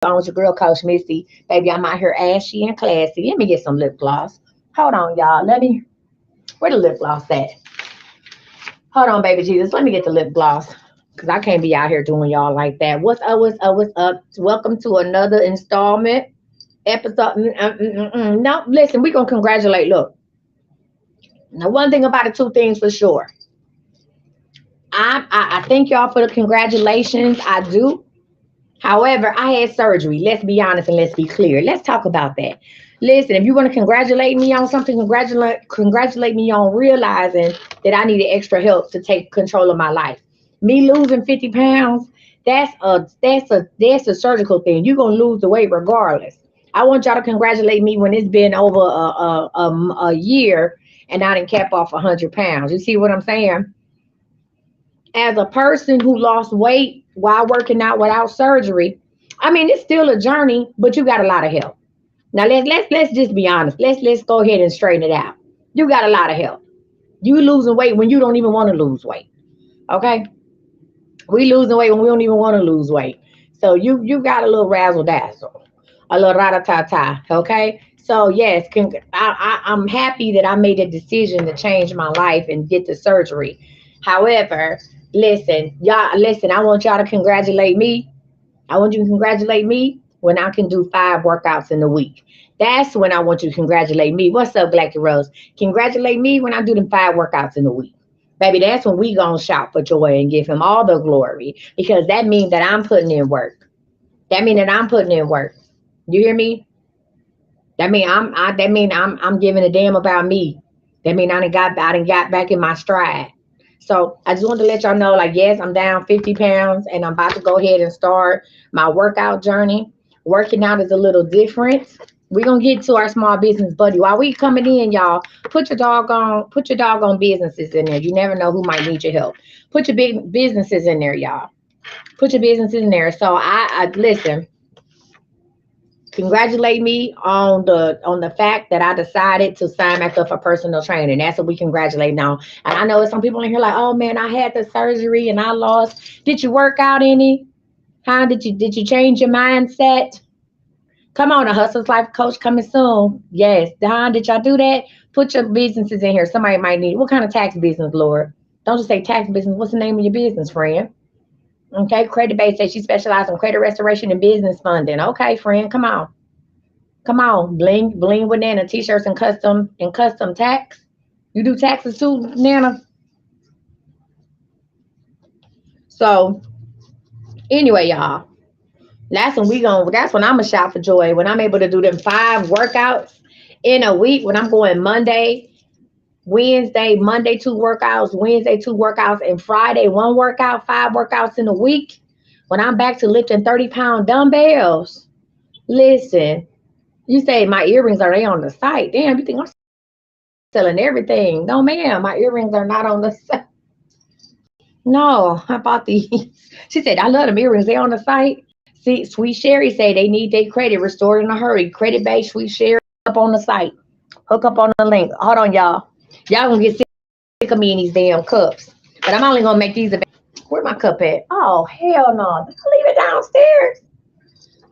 on with your girl, Coach Missy. Baby, I'm out here ashy and classy. Let me get some lip gloss. Hold on, y'all. Where the lip gloss at? Hold on, baby Jesus. Let me get the lip gloss. Because I can't be out here doing y'all like that. What's up, what's up, what's up? Welcome to another installment episode. No, listen, we're going to congratulate. Look, now one thing about it, two things for sure. I thank y'all for the congratulations. I do. However, I had surgery. Let's be honest and let's be clear. Let's talk about that. Listen, if you want to congratulate me on something, congratulate me on realizing that I needed extra help to take control of my life. Me losing 50 pounds, that's a surgical thing. You're gonna lose the weight regardless. I want y'all to congratulate me when it's been over a year and I didn't cap off 100 pounds. You see what I'm saying? As a person who lost weight while working out without surgery, I mean it's still a journey, but you got a lot of help. Now let's just be honest. Let's go ahead and straighten it out. You got a lot of help. You losing weight when you don't even want to lose weight. Okay? We losing weight when we don't even want to lose weight. So you got a little razzle dazzle, a little rata ta ta. Okay? So yes, I'm happy that I made a decision to change my life and get the surgery. However, listen, y'all, listen, I want y'all to congratulate me. I want you to congratulate me when I can do 5 workouts in a week. That's when I want you to congratulate me. What's up, Blackie Rose? Congratulate me when I do them 5 workouts in a week. Baby, that's when we gonna shout for joy and give him all the glory because that means that I'm putting in work. That means that I'm putting in work. You hear me? That mean I'm giving a damn about me. That mean I done got back in my stride. So I just wanted to let y'all know, like, yes, I'm down 50 pounds and I'm about to go ahead and start my workout journey. Working out is a little different. We're gonna get to our small business buddy. While we coming in, y'all, put your doggone businesses in there. You never know who might need your help. Put your big businesses in there, y'all. Put your businesses in there. So I listen, congratulate me on the fact that I decided to sign back up for personal training. That's what we congratulate now. And I know some people in here like, oh man, I had the surgery and I lost. Did you work out any? How did you change your mindset? Come on, a hustler's life coach coming soon. Yes, Don, did y'all do that? Put your businesses in here. Somebody might need what kind of tax business, Lord? Don't just say tax business. What's the name of your business, friend? Okay, Credit Base says she specializes in credit restoration and business funding. Okay, friend, come on. Come on, bling with Nana t-shirts and custom tax. You do taxes too, Nana. So anyway, y'all, that's when I'm gonna shout for joy when I'm able to do them 5 workouts in a week. When I'm going Monday 2 workouts, Wednesday 2 workouts, and Friday 1 workout, 5 workouts in a week. When I'm back to lifting 30-pound dumbbells, listen. You say my earrings are they on the site? Damn, you think I'm selling everything? No, ma'am, my earrings are not on the site. No, I bought these. She said, I love them earrings. They on the site. See, Sweet Sherry say they need their credit restored in a hurry. Credit based Sweet Sherry up on the site. Hook up on the link. Hold on, y'all. Y'all gonna get sick of me in these damn cups. But I'm only gonna make these available. Where my cup at? Oh, hell no. Did I leave it downstairs?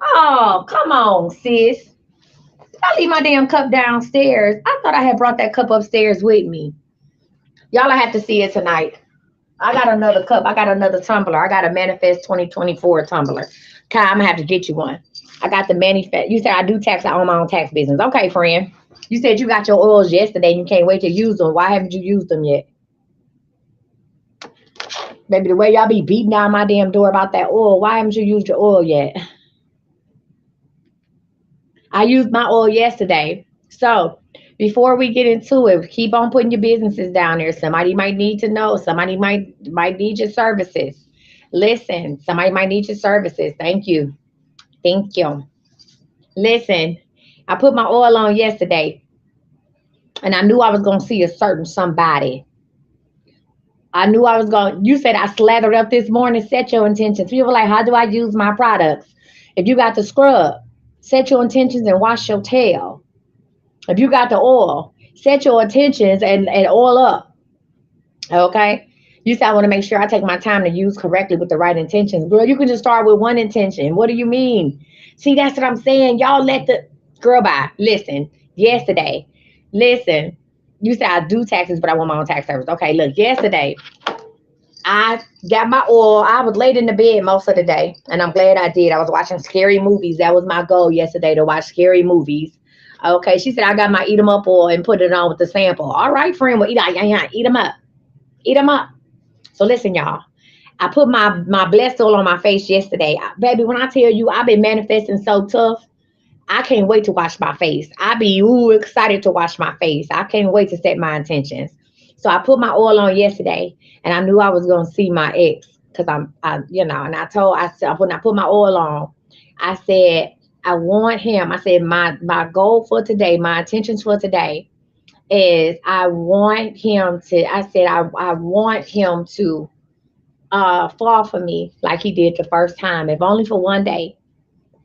Oh, come on, sis. I leave my damn cup downstairs. I thought I had brought that cup upstairs with me. Y'all, I have to see it tonight. I got another cup. I got another tumbler. I got a Manifest 2024 tumbler. Kai, I'm gonna have to get you one. I got the Manifest. You said I do tax. I own my own tax business. Okay, friend. You said you got your oils yesterday and you can't wait to use them. Why haven't you used them yet? Baby, the way y'all be beating down my damn door about that oil, why haven't you used your oil yet? I used my oil yesterday. So before we get into it, keep on putting your businesses down there. Somebody might need to know. Somebody might need your services. Listen, somebody might need your services. Thank you. Thank you. Listen, I put my oil on yesterday and I knew I was gonna see a certain somebody. I knew I was going. You said I slathered up this morning. Set your intentions. People were like, how do I use my products? If you got the scrub, set your intentions and wash your tail. If you got the oil, set your intentions and oil up. Okay. You said I want to make sure I take my time to use correctly with the right intentions. Girl, you can just start with one intention. What do you mean? See, that's what I'm saying. Y'all let the girl by. Listen, yesterday, listen, you said I do taxes, but I want my own tax service. Okay, look, yesterday, I got my oil. I was late in the bed most of the day, and I'm glad I did. I was watching scary movies. That was my goal yesterday, to watch scary movies. Okay, she said I got my eat 'em up oil and put it on with the sample. All right, friend, well, eat 'em up, eat 'em up. So listen, y'all. I put my blessed oil on my face yesterday, baby. When I tell you I've been manifesting so tough, I can't wait to wash my face. I be excited to wash my face. I can't wait to set my intentions. So I put my oil on yesterday, and I knew I was gonna see my ex because and I said when I put my oil on, I said I want him. I said my goal for today, my intentions for today is I want him to. I said I want him to fall for me like he did the first time, if only for one day.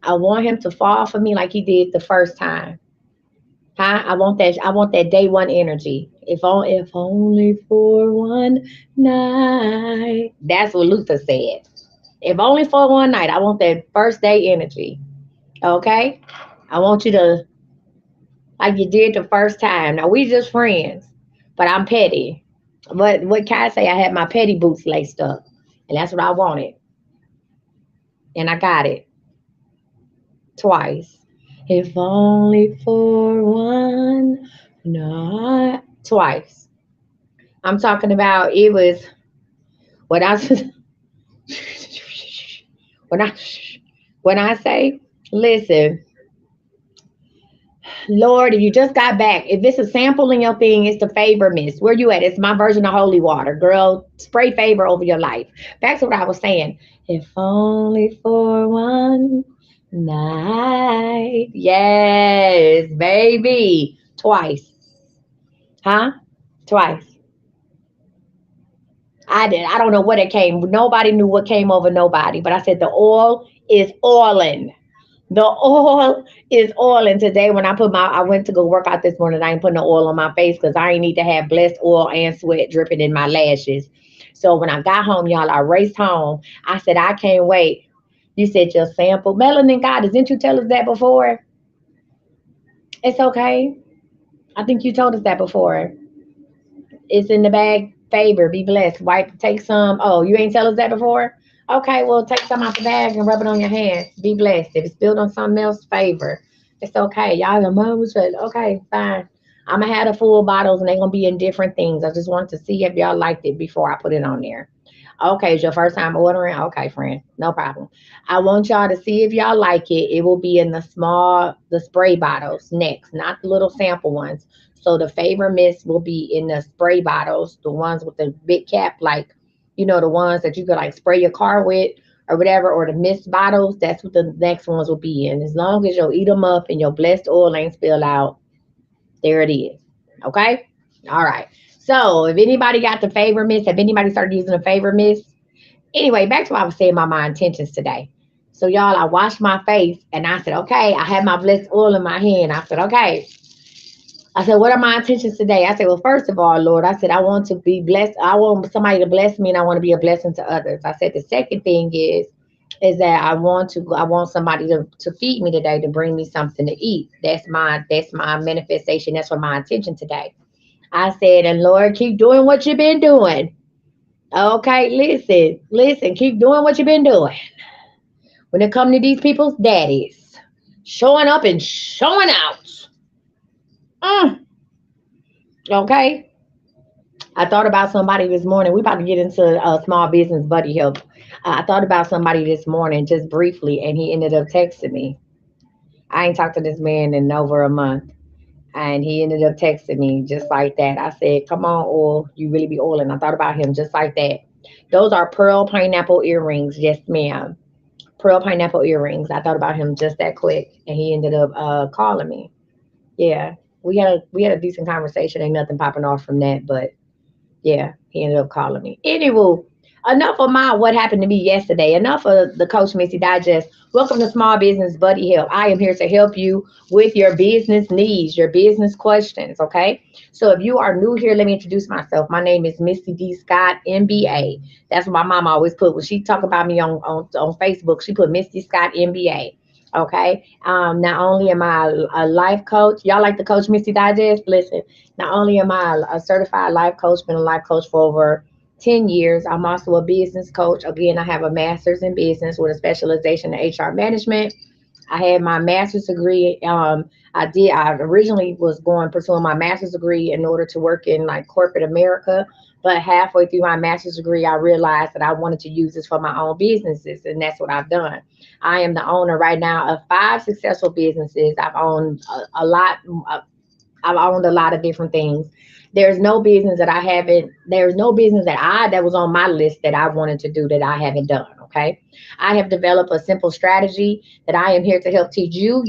I want him to fall for me like he did the first time. Huh? I want that day one energy. If only for one night. That's what Luther said. If only for one night. I want that first day energy. Okay? I want you to like you did the first time. Now we just friends, but I'm petty. But what can I say? I had my petty boots laced up. And that's what I wanted. And I got it twice. If only for one night. Twice. I'm talking about it was when I when I when I say, listen, Lord, if you just got back, if it's a sample in your thing, it's the favor mist. Where you at? It's my version of holy water. Girl, spray favor over your life. Back to what I was saying. If only for one night. Yes, baby. Twice. Huh? Twice. I did. I don't know what it came. Nobody knew what came over nobody. But I said the oil is oiling. The oil is oiling today. When I went to go work out this morning. I ain't putting no oil on my face because I ain't need to have blessed oil and sweat dripping in my lashes. So when I got home, y'all, I raced home. I said I can't wait. You said your sample, melanin goddess. Didn't you tell us that before? It's okay. I think you told us that before. It's in the bag. Favor, be blessed. Wipe, take some. Oh, you ain't tell us that before? Okay, well, take some out the bag and rub it on your hands. Be blessed. If it's spilled on something else, favor. It's okay. Y'all, the mom was right. Okay, fine. I'm gonna have the full bottles and they're gonna be in different things. I just wanted to see if y'all liked it before I put it on there. Okay, it's your first time ordering? Okay, friend, no problem. I want y'all to see if y'all like it. It will be in the spray bottles next, not the little sample ones. So the favor mist will be in the spray bottles, the ones with the big cap, like, the ones that you could like spray your car with or whatever, or the mist bottles. That's what the next ones will be in. As long as you'll eat them up and your blessed oil ain't spill out, there it is. Okay? All right. So if anybody got the favor mist, if anybody started using the favor mist, anyway, back to what I was saying about my intentions today. So y'all, I washed my face and I said, okay, I had my blessed oil in my hand. I said, okay. I said, what are my intentions today? I said, well, first of all, Lord, I said, I want to be blessed. I want somebody to bless me and I want to be a blessing to others. I said, the second thing is that I want somebody to feed me today, to bring me something to eat. That's my manifestation. That's what my intention today. I said, and Lord, keep doing what you've been doing. Okay, listen, keep doing what you've been doing. When it comes to these people's daddies, showing up and showing out. Mm, okay. I thought about somebody this morning. We about to get into small business buddy help. I thought about somebody this morning just briefly, and he ended up texting me. I ain't talked to this man in over a month, and he ended up texting me just like that. I said, "Come on, oil, you really be oiling." I thought about him just like that. Those are pearl pineapple earrings, yes, ma'am. Pearl pineapple earrings. I thought about him just that quick, and he ended up calling me. Yeah, we had a decent conversation. Ain't nothing popping off from that, but yeah, he ended up calling me. Anywho, enough of my what happened to me yesterday. Enough of the Coach Missy Digest. Welcome to Small Business Buddy Help. I am here to help you with your business needs, your business questions. Okay. So if you are new here, let me introduce myself. My name is Missy D. Scott, MBA. That's what my mom always put when she talk about me on Facebook. She put Misty Scott, MBA. Okay. Not only am I a life coach, y'all like the Coach Missy Digest? Listen, not only am I a certified life coach, been a life coach for over 10 years, I'm also a business coach. Again, I have a master's in business with a specialization in HR management. I had my master's degree. I originally was going pursuing my master's degree in order to work in like corporate America. But halfway through my master's degree, I realized that I wanted to use this for my own businesses, and that's what I've done. I am the owner right now of five successful businesses. I've owned a lot. I've owned a lot of different things. There's no business that I haven't. There's no business that was on my list that I wanted to do that I haven't done. Okay, I have developed a simple strategy that I am here to help teach you,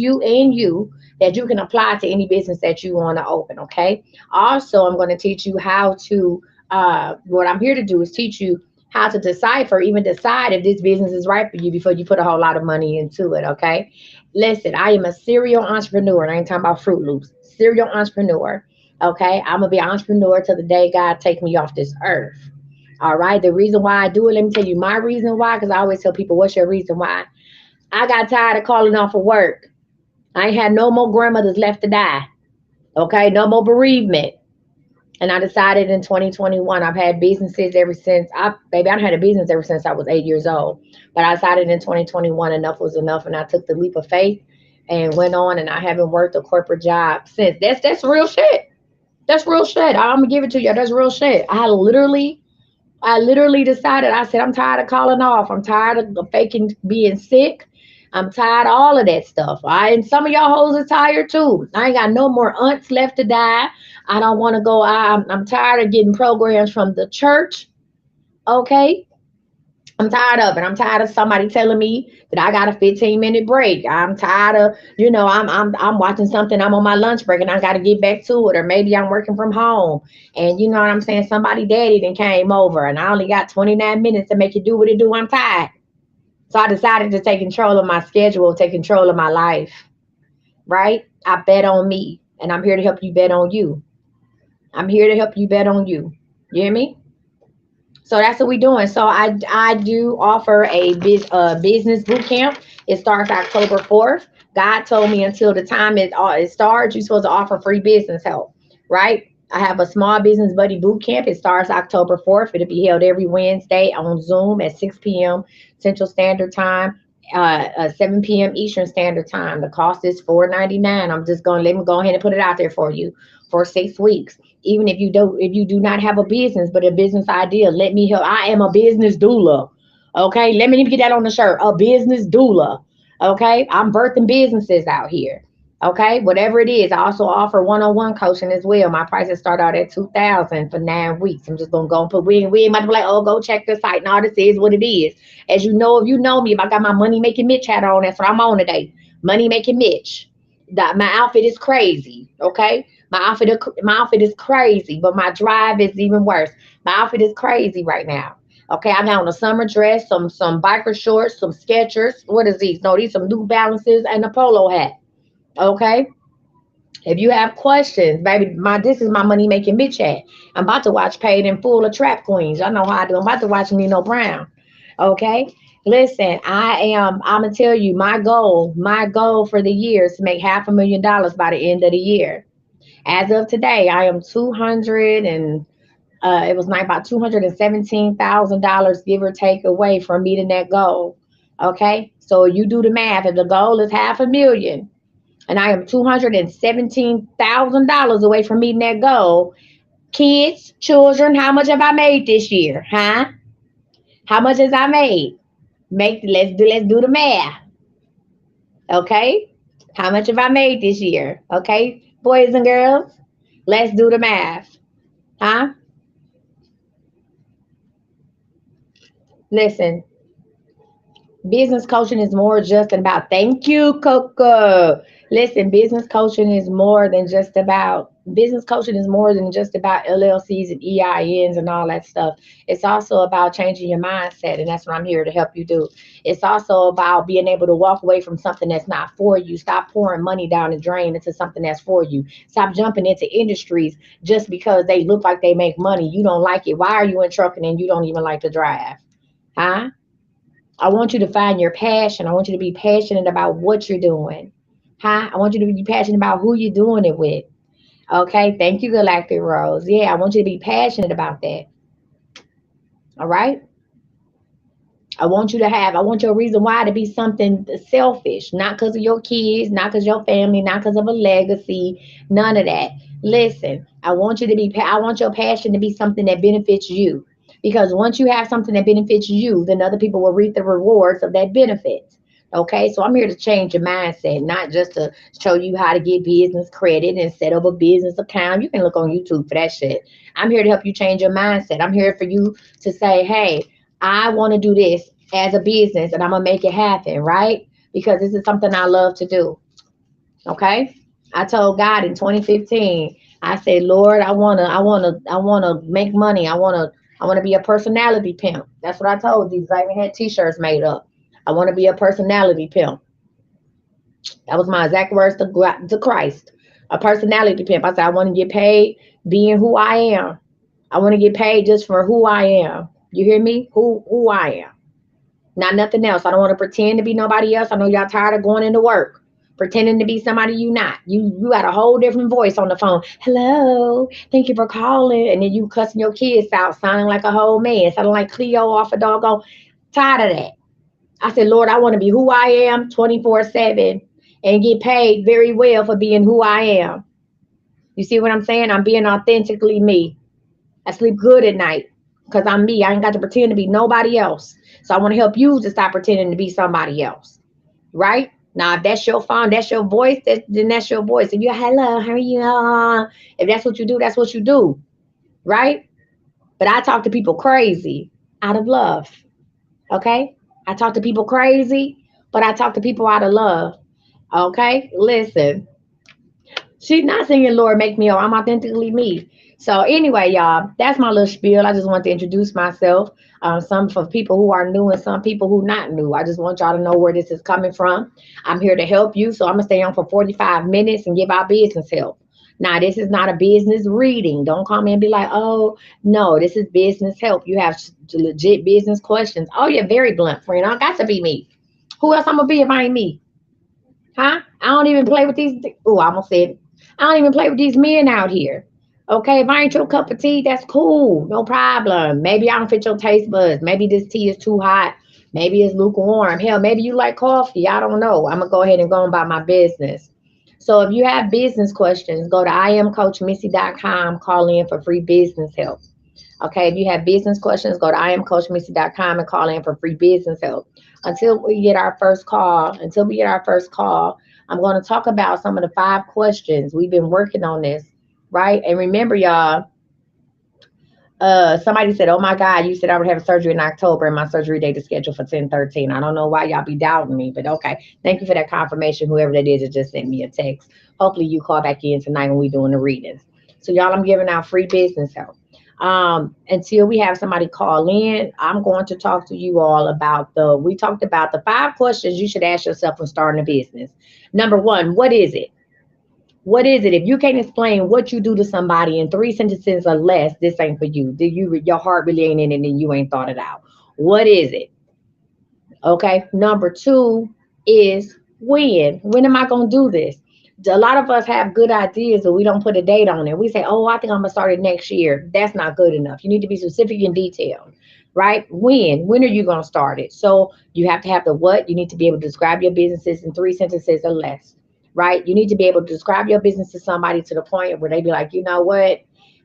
that you can apply to any business that you want to open. Okay. Also, I'm going to teach you how to. What I'm here to do is teach you how to decipher, even decide if this business is right for you before you put a whole lot of money into it. Okay. Listen, I am a serial entrepreneur, and I ain't talking about Fruit Loops. Serial entrepreneur. Okay, I'm gonna be an entrepreneur till the day God take me off this earth. All right. The reason why I do it, let me tell you my reason why, because I always tell people, what's your reason why? I got tired of calling off of work. I ain't had no more grandmothers left to die. Okay, no more bereavement. And I decided in 2021, I've had businesses ever since I've had a business ever since I was 8 years old. But I decided in 2021 enough was enough, and I took the leap of faith and went on, and I haven't worked a corporate job since. That's real shit. That's real shit. I'm gonna give it to you. That's real shit. I literally decided, I said, I'm tired of calling off. I'm tired of faking being sick. I'm tired of all of that stuff. And some of y'all hoes are tired too. I ain't got no more aunts left to die. I don't want to go. I'm tired of getting programs from the church. Okay. I'm tired of it. I'm tired of somebody telling me that I got a 15-minute break. I'm tired of, I'm watching something. I'm on my lunch break and I got to get back to it. Or maybe I'm working from home and you know what I'm saying? Somebody daddy then came over and I only got 29 minutes to make it do what it do. I'm tired. So I decided to take control of my schedule, take control of my life, right? I bet on me and I'm here to help you bet on you. I'm here to help you bet on you. You hear me? So that's what we're doing. So I do offer business boot camp. It starts October 4th. God told me until the time it starts, you're supposed to offer free business help, right? I have a small business buddy boot camp. It starts October 4th. It'll be held every Wednesday on Zoom at 6 p.m. Central Standard Time, 7 p.m. Eastern Standard Time. The cost is $4.99. I'm just going to let me go ahead and put it out there for you for 6 weeks. Even if you do not have a business but a business idea, let me help. I am a business doula. Okay, let me get that on the shirt. A business doula. Okay, I'm birthing businesses out here. Okay, whatever it is. I also offer one-on-one coaching as well. My prices start out at 2,000 for 9 weeks. I'm just gonna go and put we ain't about to be like, oh, go check the site. No, this is what it is. As you know, if you know me, if I got my money making Mitch hat on, that's what I'm on today. Money making Mitch. My outfit is crazy. Okay, my outfit is crazy, but my drive is even worse. My outfit is crazy right now. Okay, I got on a summer dress, some biker shorts, some Skechers. What is these? No, these some New Balances and a polo hat. Okay. If you have questions, baby, this is my money making bitch chat. I'm about to watch Paid in Full of Trap Queens. Y'all know how I do. I'm about to watch Nino Brown. Okay. Listen, I'm gonna tell you my goal for the year is to make $500,000 by the end of the year. As of today, I am 200 and it was like about $217,000, give or take, away from meeting that goal. Okay, so you do the math. If the goal is 500,000, and I am $217,000 away from meeting that goal, kids, children, how much have I made this year? Huh? How much has I made? Let's do the math. Okay, how much have I made this year? Okay, boys and girls, let's do the math. Huh? Listen, business coaching is more just about, thank you, Coco. Listen, business coaching is more than just about LLCs and EINs and all that stuff. It's also about changing your mindset, and that's what I'm here to help you do. It's also about being able to walk away from something that's not for you. Stop pouring money down the drain into something that's for you. Stop jumping into industries just because they look like they make money. You don't like it. Why are you in trucking and you don't even like to drive? Huh? I want you to find your passion. I want you to be passionate about what you're doing. Huh? I want you to be passionate about who you're doing it with. Okay. Thank you, Galactic Rose. Yeah, I want you to be passionate about that. All right. I want your reason why to be something selfish, not because of your kids, not because your family, not because of a legacy, none of that. Listen, I want your passion to be something that benefits you. Because once you have something that benefits you, then other people will reap the rewards of that benefit. Okay, so I'm here to change your mindset, not just to show you how to get business credit and set up a business account. You can look on YouTube for that shit. I'm here to help you change your mindset. I'm here for you to say, hey, I want to do this as a business and I'm gonna make it happen, right? Because this is something I love to do. Okay. I told God in 2015, I said, Lord, I wanna make money. I wanna be a personality pimp. That's what I told these. I even had t-shirts made up. I wanna be a personality pimp. That was my exact words to Christ. A personality pimp. I said, I want to get paid being who I am. I want to get paid just for who I am. You hear me? Who I am. Not nothing else. I don't want to pretend to be nobody else. I know y'all tired of going into work, pretending to be somebody you not. You got a whole different voice on the phone. Hello, thank you for calling, and then you cussing your kids out, sounding like a whole man, sounding like Cleo off a doggone. Tired of that. I said, Lord, I want to be who I am 24/7 and get paid very well for being who I am. You see what I'm saying? I'm being authentically me. I sleep good at night because I'm me. I ain't got to pretend to be nobody else. So I want to help you to stop pretending to be somebody else. Right? Now, if that's your phone, that's your voice, then that's your voice. If you're hello, how are you? If that's what you do, that's what you do. Right? But I talk to people crazy out of love. Okay? I talk to people crazy, but I talk to people out of love. Okay? Listen, she's not singing Lord Make Me Whole. I'm authentically me. So anyway, y'all, that's my little spiel. I just want to introduce myself. Some for people who are new and some people who not new. I just want y'all to know where this is coming from. I'm here to help you. So I'm gonna stay on for 45 minutes and give our business help. Now, this is not a business reading. Don't come in and be like, oh, no, this is business help. You have legit business questions. Oh, you're very blunt, friend. I got to be me. Who else I'm gonna be if I ain't me? Huh? I don't even play with these. Oh, I almost said, I don't even play with these men out here. Okay, if I ain't your cup of tea, that's cool. No problem. Maybe I don't fit your taste buds. Maybe this tea is too hot. Maybe it's lukewarm. Hell, maybe you like coffee. I don't know. I'm going to go ahead and go on about my business. So if you have business questions, go to iamcoachmissy.com, call in for free business help. Okay, if you have business questions, go to iamcoachmissy.com and call in for free business help. Until we get our first call, I'm going to talk about some of the 5 questions. We've been working on this, right? And remember, y'all, somebody said, oh my God, you said I would have surgery in October and my surgery date is scheduled for 10/13. I don't know why y'all be doubting me, but okay. Thank you for that confirmation. Whoever that is that just sent me a text. Hopefully you call back in tonight when we doing the readings. So y'all, I'm giving out free business help. Until we have somebody call in, I'm going to talk to you all about we talked about the 5 questions you should ask yourself when starting a business. Number 1, what is it? What is it? If you can't explain what you do to somebody in 3 sentences or less, this ain't for you. Your heart really ain't in it and you ain't thought it out. What is it? Okay. Number 2 is when. When am I going to do this? A lot of us have good ideas, but we don't put a date on it. We say, oh, I think I'm going to start it next year. That's not good enough. You need to be specific and detailed, right? When? When are you going to start it? So you have to have the what. You need to be able to describe your businesses in 3 sentences or less, right? You need to be able to describe your business to somebody to the point where they be like, you know what?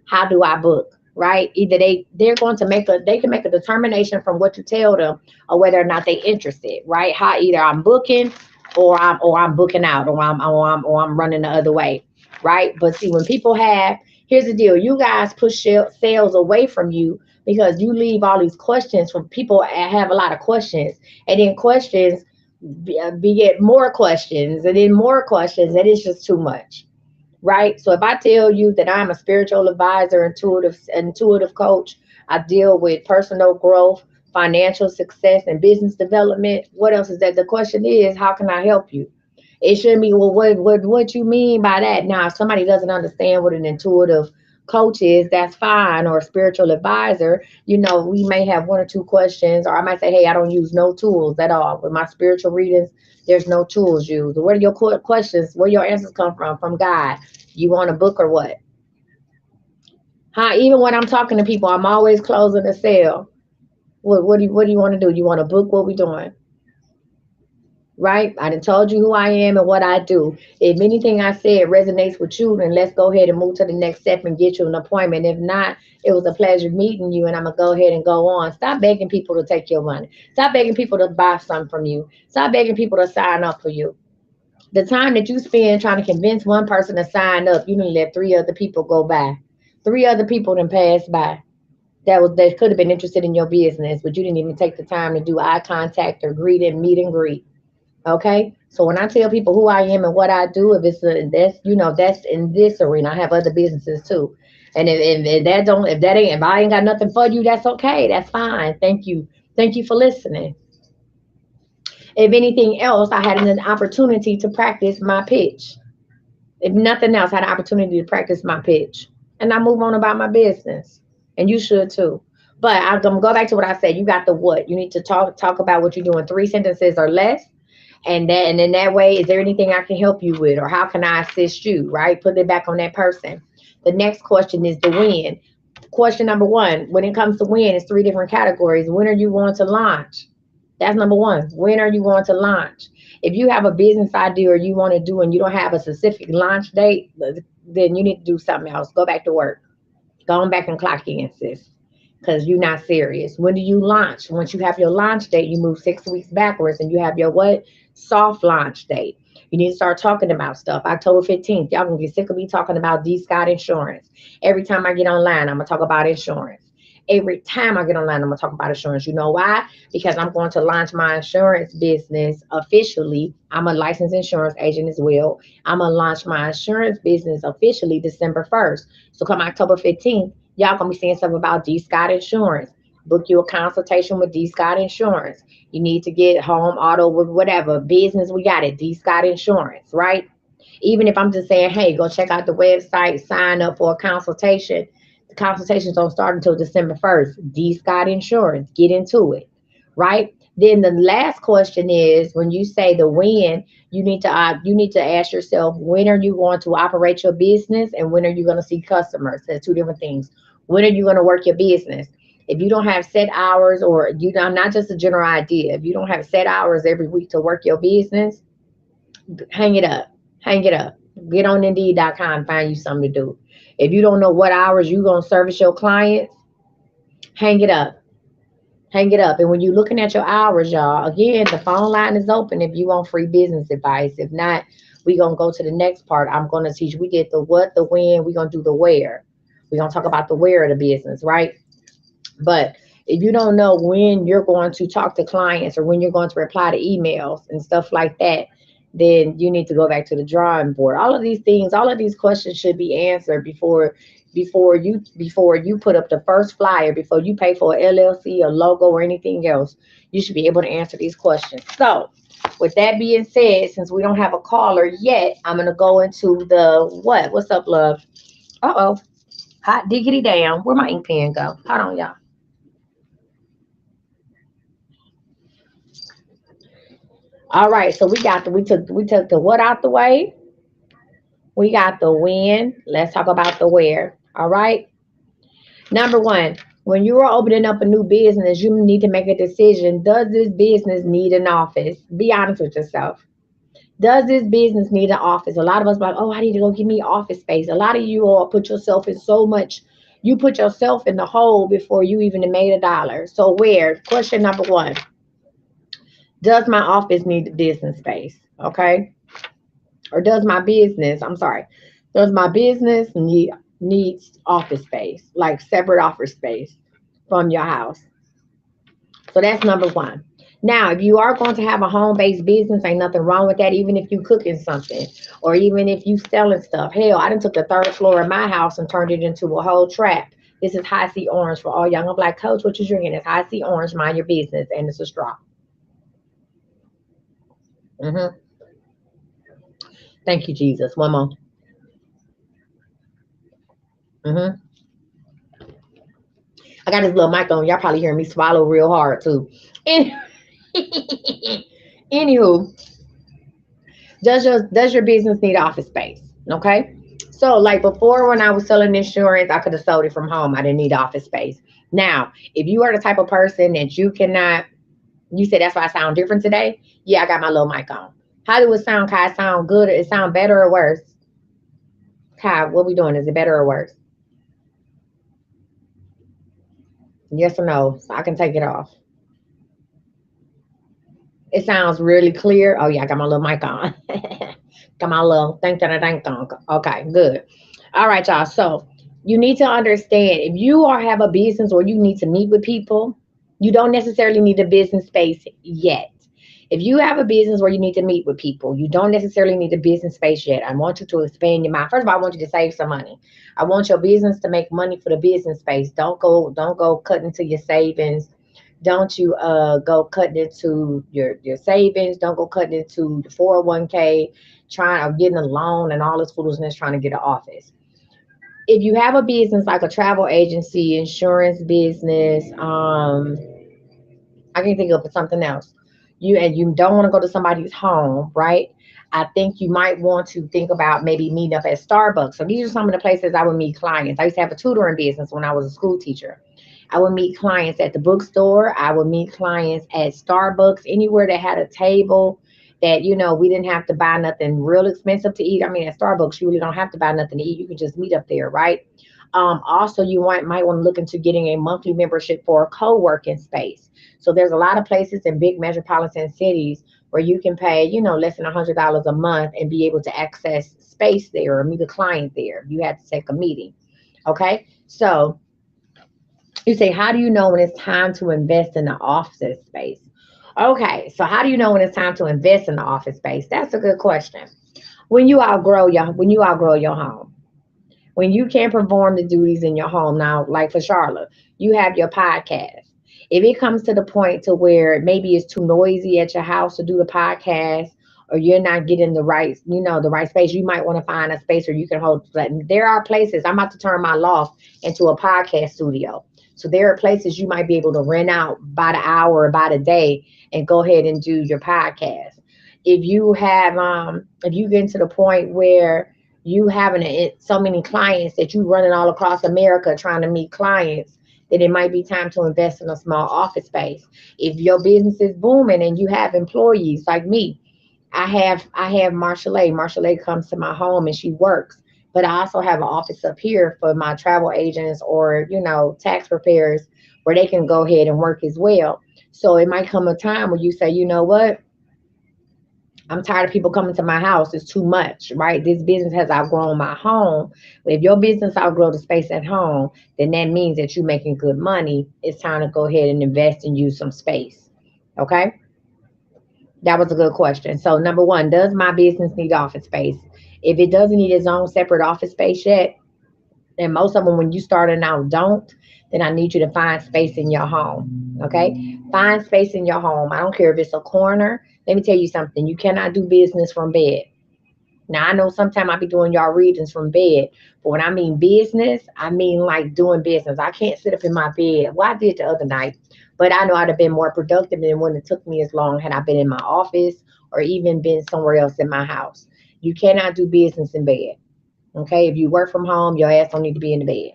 How do I book? Right? Either they're going to they can make a determination from what you tell them or whether or not they interested, right? How either I'm booking or I'm booking out or I'm running the other way, right? But see, when people here's the deal, you guys push sales away from you because you leave all these questions from people that have a lot of questions, and then questions beget more questions and then more questions, and it's just too much, right? So if I tell you that I'm a spiritual advisor, intuitive coach, I deal with personal growth, financial success, and business development. What else is that? The question is, how can I help you? It shouldn't be, well, what you mean by that? Now, if somebody doesn't understand what an intuitive coach is, that's fine, or a spiritual advisor, we may have one or two questions, or I might say, hey, I don't use no tools at all. With my spiritual readings, there's no tools used. Where do your questions, where your answers come from? From God. You want a book or what? Even when I'm talking to people, I'm always closing the sale. What do you want to do? You want a book? What we doing? Right? I done told you who I am and what I do. If anything I said resonates with you, then let's go ahead and move to the next step and get you an appointment. If not, it was a pleasure meeting you, and I'm gonna go ahead and go on. Stop begging people to take your money. Stop begging people to buy something from you. Stop begging people to sign up for you. The time that you spend trying to convince one person to sign up, you done let three other people go by. Three other people then pass by. That could have been interested in your business, but you didn't even take the time to do eye contact or meet and greet. Okay. So when I tell people who I am and what I do, if it's that's in this arena. I have other businesses too. And if I ain't got nothing for you, that's okay. That's fine. Thank you. Thank you for listening. If anything else, I had an opportunity to practice my pitch. If nothing else, I had an opportunity to practice my pitch. And I move on about my business. And you should too. But I'm gonna go back to what I said. You got the what. You need to talk about what you're doing, 3 sentences or less. And in that way, is there anything I can help you with, or how can I assist you? Right? Put it back on that person. The next question is the when. Question number one, when it comes to when, it's three different categories. When are you going to launch? That's number one. When are you going to launch? If you have a business idea or you want to do and you don't have a specific launch date, then you need to do something else. Go back to work. Go on back and clock in, sis, because you're not serious. When do you launch? Once you have your launch date, you move 6 weeks backwards and you have your what? Soft launch date. You need to start talking about stuff. October 15th, y'all gonna get sick of me talking about D Scott Insurance. Every time I get online, I'm gonna talk about insurance. Every time I get online, I'm gonna talk about insurance. You know why? Because I'm going to launch my insurance business officially. I'm a licensed insurance agent as well. I'm gonna launch my insurance business officially December 1st. So come October 15th, y'all gonna be seeing stuff about D Scott Insurance. Book you a consultation with D Scott Insurance. You need to get home, auto, whatever business, we got it. D Scott Insurance, right? Even if I'm just saying, hey, go check out the website, sign up for a consultation. The consultations don't start until December 1st. D Scott Insurance, get into it, right? Then the last question is, when you say the when, you need to ask yourself, when are you going to operate your business and when are you going to see customers? That's two different things. When are you going to work your business? If you don't have set hours, or you know, not just a general idea, if you don't have set hours every week to work your business, hang it up. Hang it up. Get on Indeed.com, find you something to do. If you don't know what hours you're going to service your clients, hang it up. Hang it up. And when you're looking at your hours, y'all, again, the phone line is open if you want free business advice. If not, we're going to go to the next part. I'm going to teach. We get the what, the when, we're going to do the where. We're going to talk about the where of the business, right? But if you don't know when you're going to talk to clients or when you're going to reply to emails and stuff like that, then you need to go back to the drawing board. All of these things, all of these questions should be answered before you put up the first flyer, before you pay for a LLC, a logo, or anything else. You should be able to answer these questions. So, with that being said, since we don't have a caller yet, I'm gonna go into the what? What's up, love? Uh-oh. Hot diggity damn. Where my ink pen go? Hold on, y'all. All right, so we took the what out the way. We got the when. Let's talk about the where. All right. Number one, when you are opening up a new business, you need to make a decision. Does this business need an office? Be honest with yourself. Does this business need an office? A lot of us are like, oh, I need to go give me office space. A lot of you all put yourself in so much. You put yourself in the hole before you even made a dollar. So where? Question number one. Does my office need a business space? Okay. Or does my business needs office space, like separate office space from your house? So that's number one. Now, if you are going to have a home-based business, ain't nothing wrong with that, even if you cooking something or even if you selling stuff. Hell, I done took the third floor of my house and turned it into a whole trap. This is High C Orange for all young. I'm like, Coach, what you drinking? It's High C Orange, mind your business, and it's a straw. Hmm. Thank you, Jesus. One more. Hmm. I got this little mic on. Y'all probably hear me swallow real hard too. And anywho, does your business need office space? Okay. So like before when I was selling insurance, I could have sold it from home. I didn't need office space. Now, if you are the type of person that you cannot, you said that's why I sound different today. Yeah, I got my little mic on. How do it sound? Kai, it sound good? It sound better or worse? Kai, what we doing? Is it better or worse? Yes or no? So I can take it off. It sounds really clear. Oh yeah, I got my little mic on. Got my little think on. Okay, good. All right, y'all. So you need to understand if you are have a business or you need to meet with people, you don't necessarily need a business space yet. If you have a business where you need to meet with people, you don't necessarily need a business space yet. I want you to expand your mind. First of all, I want you to save some money. I want your business to make money for the business space. Don't go cutting into your savings. Don't you go cutting into your savings. Don't go cutting into the 401k, trying or getting a loan and all this foolishness trying to get an office. If you have a business like a travel agency, insurance business, I can think of something else. You don't want to go to somebody's home, right? I think you might want to think about maybe meeting up at Starbucks. So these are some of the places I would meet clients. I used to have a tutoring business when I was a school teacher. I would meet clients at the bookstore. I would meet clients at Starbucks, anywhere that had a table that, we didn't have to buy nothing real expensive to eat. I mean, at Starbucks, you really don't have to buy nothing to eat. You can just meet up there, right? Also, you might want to look into getting a monthly membership for a co-working space. So there's a lot of places in big metropolitan cities where you can pay, less than $100 a month and be able to access space there or meet a client there. You had to take a meeting. Okay. So you say, how do you know when it's time to invest in the office space? Okay. So how do you know when it's time to invest in the office space? That's a good question. When you outgrow your home, when you can't perform the duties in your home. Now, like for Charlotte, you have your podcast. If it comes to the point to where maybe it's too noisy at your house to do the podcast, or you're not getting the right space, you might want to find a space where you can hold. But there are places. I'm about to turn my loft into a podcast studio. So there are places you might be able to rent out by the hour or by the day and go ahead and do your podcast. If you get to the point where you having so many clients that you running all across America trying to meet clients, then it might be time to invest in a small office space. If your business is booming and you have employees like me, I have Marshallet. Marshallet comes to my home and she works. But I also have an office up here for my travel agents or, tax preparers where they can go ahead and work as well. So it might come a time where you say, you know what? I'm tired of people coming to my house. It's too much, right? This business has outgrown my home. If your business outgrow the space at home, then that means that you're making good money. It's time to go ahead and invest and use some space. Okay? That was a good question. So number one, does my business need office space? If it doesn't need its own separate office space yet, and most of them when you starting out don't, then I need you to find space in your home. Okay? Find space in your home. I don't care if it's a corner. Let me tell you something. You cannot do business from bed. Now I know sometimes I be doing y'all readings from bed, but when I mean business, I mean like doing business. I can't sit up in my bed. Well, I did the other night, but I know I'd have been more productive than when it took me as long had I been in my office or even been somewhere else in my house. You cannot do business in bed. Okay, if you work from home, your ass don't need to be in the bed.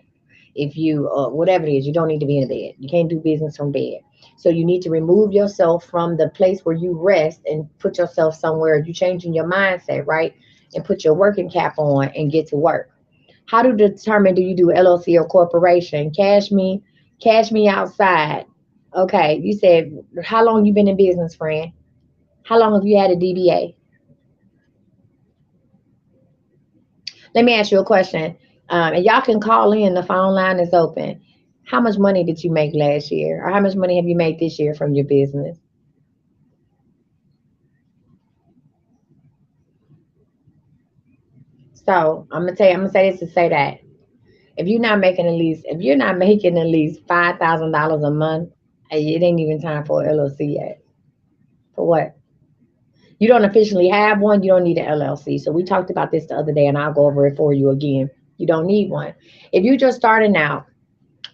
If you whatever it is, you don't need to be in the bed. You can't do business from bed. So you need to remove yourself from the place where you rest and put yourself somewhere. You changing your mindset, right? And put your working cap on and get to work. How to determine do you do LLC or corporation? Cash me outside. Okay, you said how long you been in business, friend? How long have you had a DBA? Let me ask you a question. And y'all can call in. The phone line is open. How much money did you make last year, or how much money have you made this year from your business? So I'm gonna say this to say that if you're not making at least $5,000 a month, it ain't even time for a LLC yet. For what? You don't officially have one. You don't need an LLC. So we talked about this the other day, and I'll go over it for you again. You don't need one. If you're just starting out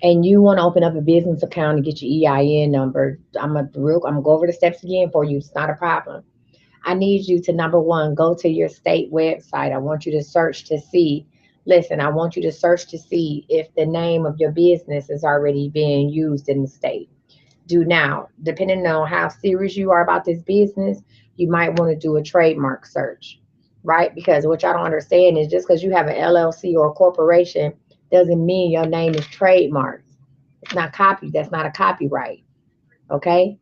and you want to open up a business account and get your EIN number, I'm gonna go over the steps again for you. It's not a problem. I need you to, number one, go to your state website. I want you to search to see. Listen, I want you to search to see if the name of your business is already being used in the state. Do now, depending on how serious you are about this business, you might want to do a trademark search, right? Because what y'all don't understand is just because you have an LLC or a corporation doesn't mean your name is trademarked. It's not copy. That's not a copyright. Okay,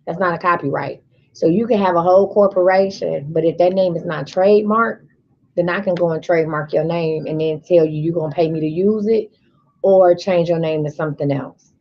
that's not a copyright. So you can have a whole corporation, but if that name is not trademarked, then I can go and trademark your name and then tell you you're gonna pay me to use it or change your name to something else.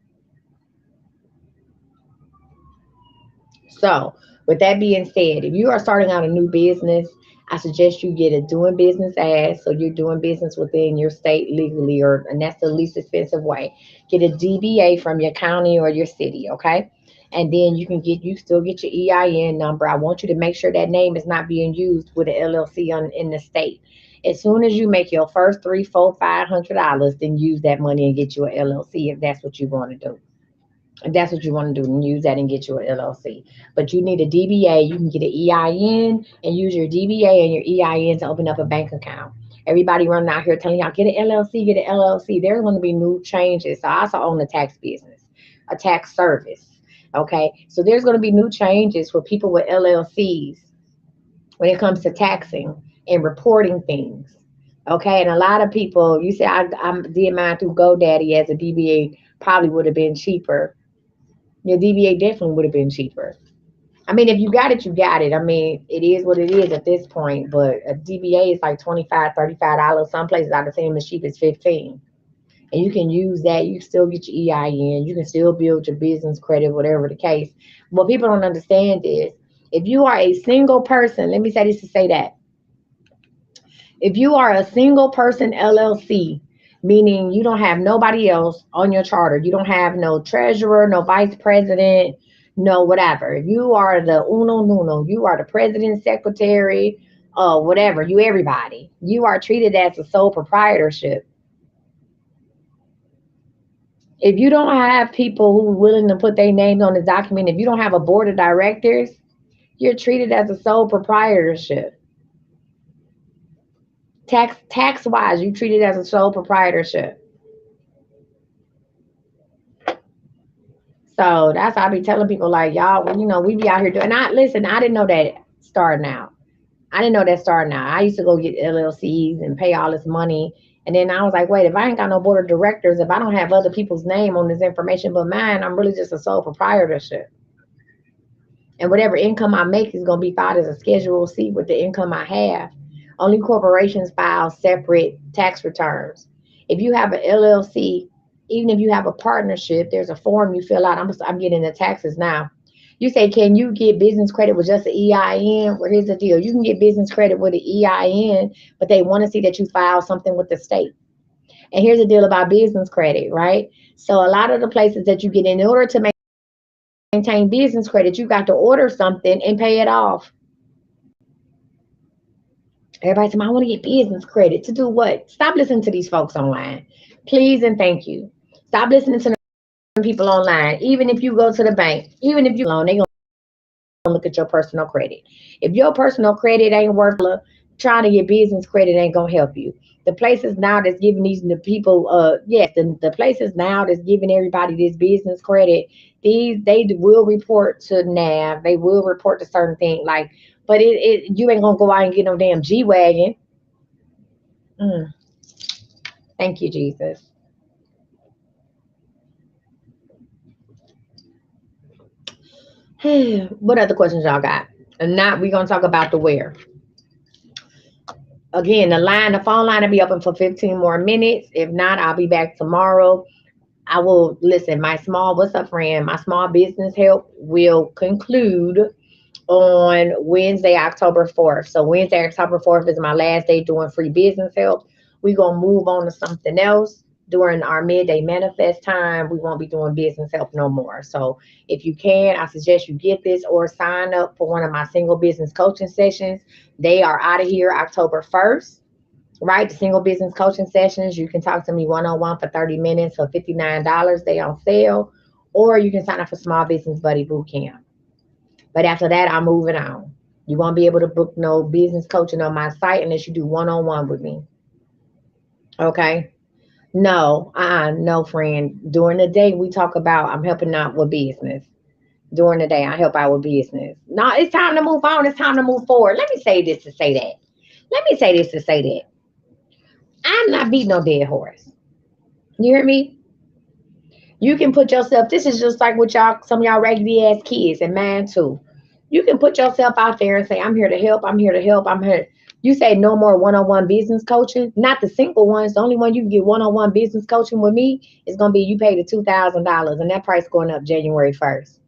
So, with that being said, if you are starting out a new business, I suggest you get a doing business as, so you're doing business within your state legally, or and that's the least expensive way. Get a DBA from your county or your city, okay? And then you still get your EIN number. I want you to make sure that name is not being used with an LLC in the state. As soon as you make your first three, four, $500, then use that money and get you an LLC if that's what you want to do. And that's what you want to do, and use that and get you an LLC. But you need a DBA. You can get an EIN and use your DBA and your EIN to open up a bank account. Everybody running out here telling y'all get an LLC, get an LLC. There's going to be new changes. So I also own a tax business, a tax service. Okay, so there's going to be new changes for people with LLCs when it comes to taxing and reporting things. Okay, and a lot of people, you say I did mine through GoDaddy as a DBA, probably would have been cheaper. Your DBA definitely would have been cheaper. I mean, if you got it, you got it. I mean, it is what it is at this point, but a DBA is like 25, $35. Some places I've seen them as cheap as 15. And you can use that. You can still get your EIN. You can still build your business credit, whatever the case. What people don't understand is if you are a single person, let me say this to say that. If you are a single person LLC, meaning you don't have nobody else on your charter, you don't have no treasurer, no vice president, no whatever. You are the uno nuno. You are the president, secretary, whatever. You everybody. You are treated as a sole proprietorship. If you don't have people who are willing to put their names on the document, if you don't have a board of directors, you're treated as a sole proprietorship. Tax wise, you treat it as a sole proprietorship. So that's why I be telling people like y'all, well, we be out here doing. And I listen, I didn't know that starting out. I didn't know that starting out. I used to go get LLCs and pay all this money. And then I was like, wait, if I ain't got no board of directors, if I don't have other people's name on this information but mine, I'm really just a sole proprietorship. And whatever income I make is gonna be filed as a Schedule C with the income I have. Only corporations file separate tax returns. If you have an LLC, even if you have a partnership, there's a form you fill out. I'm getting the taxes now. You say, can you get business credit with just an EIN? Well, here's the deal. You can get business credit with an EIN, but they want to see that you file something with the state. And here's the deal about business credit, right? So a lot of the places that you get in order to maintain business credit, you got to order something and pay it off. Everybody says, I want to get business credit to do what? Stop listening to these folks online. Please and thank you. Stop listening to people online. Even if you go to the bank, even if you loan, they gonna look at your personal credit. If your personal credit ain't worth trying to get business credit ain't gonna help you. The places now that's giving the people, yes, the places now that's giving everybody this business credit, they will report to NAV. They will report to certain things like, but you ain't gonna go out and get no damn G wagon. Mm, thank you, Jesus. What other questions y'all got? And now we're gonna talk about the where. Again, the phone line will be open for 15 more minutes. If not, I'll be back tomorrow. I will listen. What's up, friend? My small business help will conclude on Wednesday, October 4th. So Wednesday, October 4th is my last day doing free business help. We're going to move on to something else. During our midday manifest time, we won't be doing business help no more. So if you can, I suggest you get this or sign up for one of my single business coaching sessions. They are out of here October 1st. right? The single business coaching sessions, you can talk to me one-on-one for 30 minutes for $59. They on sale. Or you can sign up for Small Business Buddy Boot Camp. But after that, I'm moving on. You won't be able to book no business coaching on my site unless you do one-on-one with me. Okay? No, no, friend. During the day, we talk about I'm helping out with business. During the day, I help out with business. No, it's time to move on. It's time to move forward. Let me say this to say that. Let me say this to say that. I'm not beating no dead horse. You hear me? You can put yourself, this is just like with y'all, some of y'all raggedy ass kids and mine too. You can put yourself out there and say, I'm here to help, I'm here to help, I'm here. You say no more one-on-one business coaching, not the single ones. The only one you can get one-on-one business coaching with me is gonna be you pay the $2,000 and that price going up January 1st.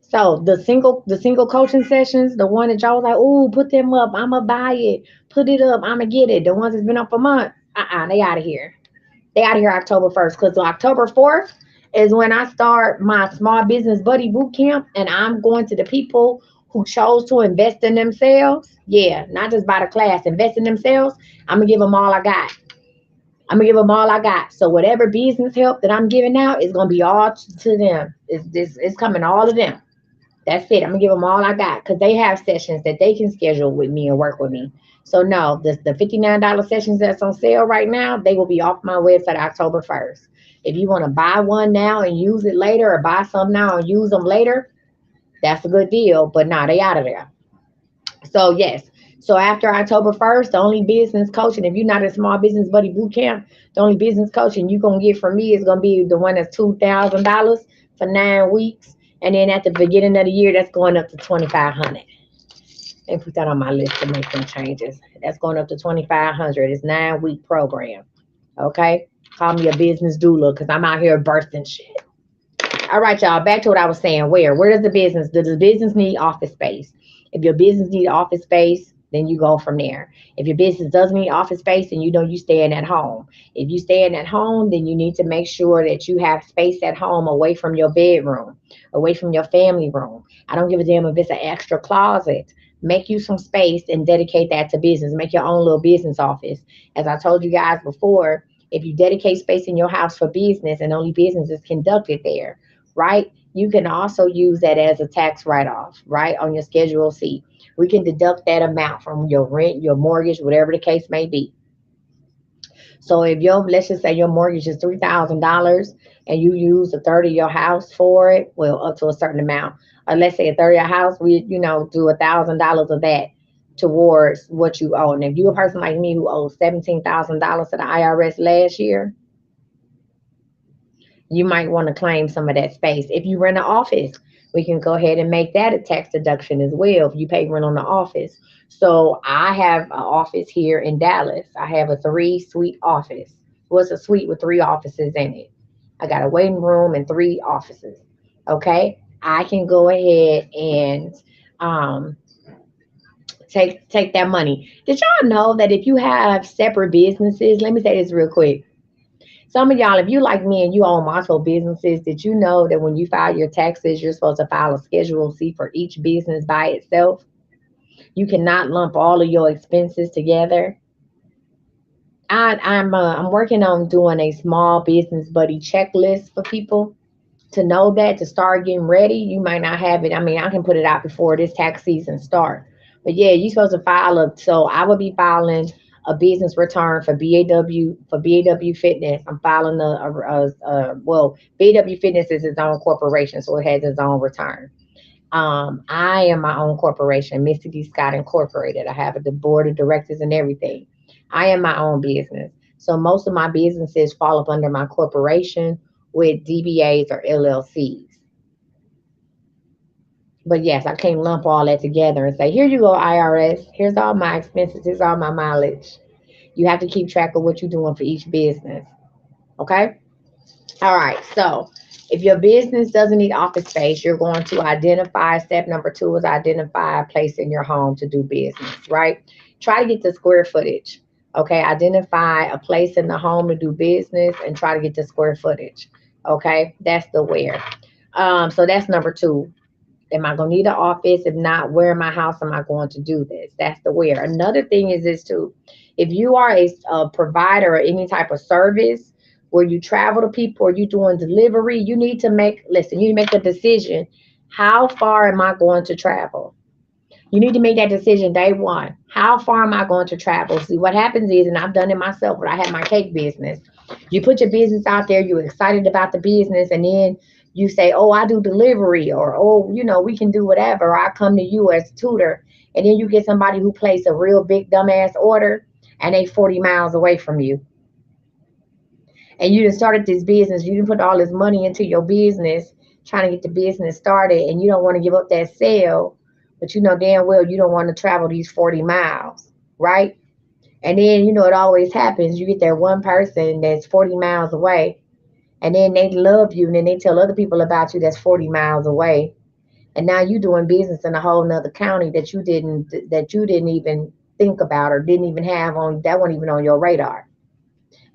So the single coaching sessions, the one that y'all was like, oh, put them up, I'ma buy it, put it up, I'ma get it. The ones that's been up for months, they out of here. They out of here October 1st because October 4th is when I start my small business buddy boot camp, and I'm going to the people who chose to invest in themselves. Yeah, not just buy the class, invest in themselves. I'm gonna give them all I got. I'm gonna give them all I got. So whatever business help that I'm giving out is gonna be all to them. It's coming all to them. That's it. I'm gonna give them all I got because they have sessions that they can schedule with me and work with me. So no, the $59 sessions that's on sale right now, they will be off my website October 1st. If you want to buy one now and use it later, or buy some now and use them later, that's a good deal. But nah, they out of there. So yes. So after October 1st, the only business coaching, if you're not a small business buddy boot camp, the only business coaching you're gonna get from me is gonna be the one that's $2,000 for 9 weeks. And then at the beginning of the year, that's going up to 2,500. And put that on my list to make some changes. That's going up to 2,500. It's 9 week program. Okay. Call me a business doula because I'm out here bursting shit. All right, y'all. Back to what I was saying. Where does the business need office space? If your business need office space, then you go from there. If your business doesn't need office space, then you staying at home. If you staying at home, then you need to make sure that you have space at home away from your bedroom, away from your family room. I don't give a damn if it's an extra closet. Make you some space and dedicate that to business. Make your own little business office. As I told you guys before, if you dedicate space in your house for business and only business is conducted there, right? You can also use that as a tax write-off, right? On your Schedule C. We can deduct that amount from your rent, your mortgage, whatever the case may be. So if let's just say your mortgage is $3,000 and you use a third of your house for it, well, up to a certain amount. Or let's say a third of your house, we, do $1,000 of that towards what you owe. And if you're a person like me who owes $17,000 to the IRS last year, you might want to claim some of that space. If you rent an office, we can go ahead and make that a tax deduction as well if you pay rent on the office. So I have an office here in Dallas. I have a three-suite office. Well, it's a suite with three offices in it. I got a waiting room and three offices. Okay. I can go ahead and um, take that money. Did y'all know that if you have separate businesses, let me say this real quick. Some of y'all, if you like me and you own multiple businesses, did you know that when you file your taxes, you're supposed to file a Schedule C for each business by itself? You cannot lump all of your expenses together. I'm working on doing a small business buddy checklist for people to know that to start getting ready. You might not have it. I mean, I can put it out before this tax season start. But yeah, you're supposed to file a. So I will be filing a business return for BAW Fitness. I'm filing well, BAW Fitness is its own corporation, so it has its own return. I am my own corporation, Missy D. Scott Incorporated. I have the board of directors and everything. I am my own business. So most of my businesses fall up under my corporation with DBAs or LLCs. But yes, I can't lump all that together and say, here you go, IRS. Here's all my expenses. Here's all my mileage. You have to keep track of what you're doing for each business. Okay? All right. So if your business doesn't need office space, you're going to identify. Step number two is identify a place in your home to do business, right? Try to get the square footage. Okay. Identify a place in the home to do business and try to get the square footage. Okay. That's the where. So that's number two. Am I going to need an office? If not, where in my house am I going to do this? That's the where. Another thing is this too. If you are a provider or any type of service where you travel to people or you doing delivery, you need to make, listen, you need to make a decision. How far am I going to travel? You need to make that decision day one. How far am I going to travel? See, what happens is, and I've done it myself when I had my cake business, you put your business out there, you're excited about the business, and then you say, oh, I do delivery, or, oh, we can do whatever. Or I come to you as a tutor, and then you get somebody who placed a real big dumbass order, and they 40 miles away from you. And you just started this business, you didn't put all this money into your business, trying to get the business started, and you don't want to give up that sale, but you know damn well you don't want to travel these 40 miles, right? And then it always happens. You get that one person that's 40 miles away, and then they love you, and then they tell other people about you that's 40 miles away. And now you doing business in a whole nother county that you didn't even think about or didn't even have on that wasn't even on your radar.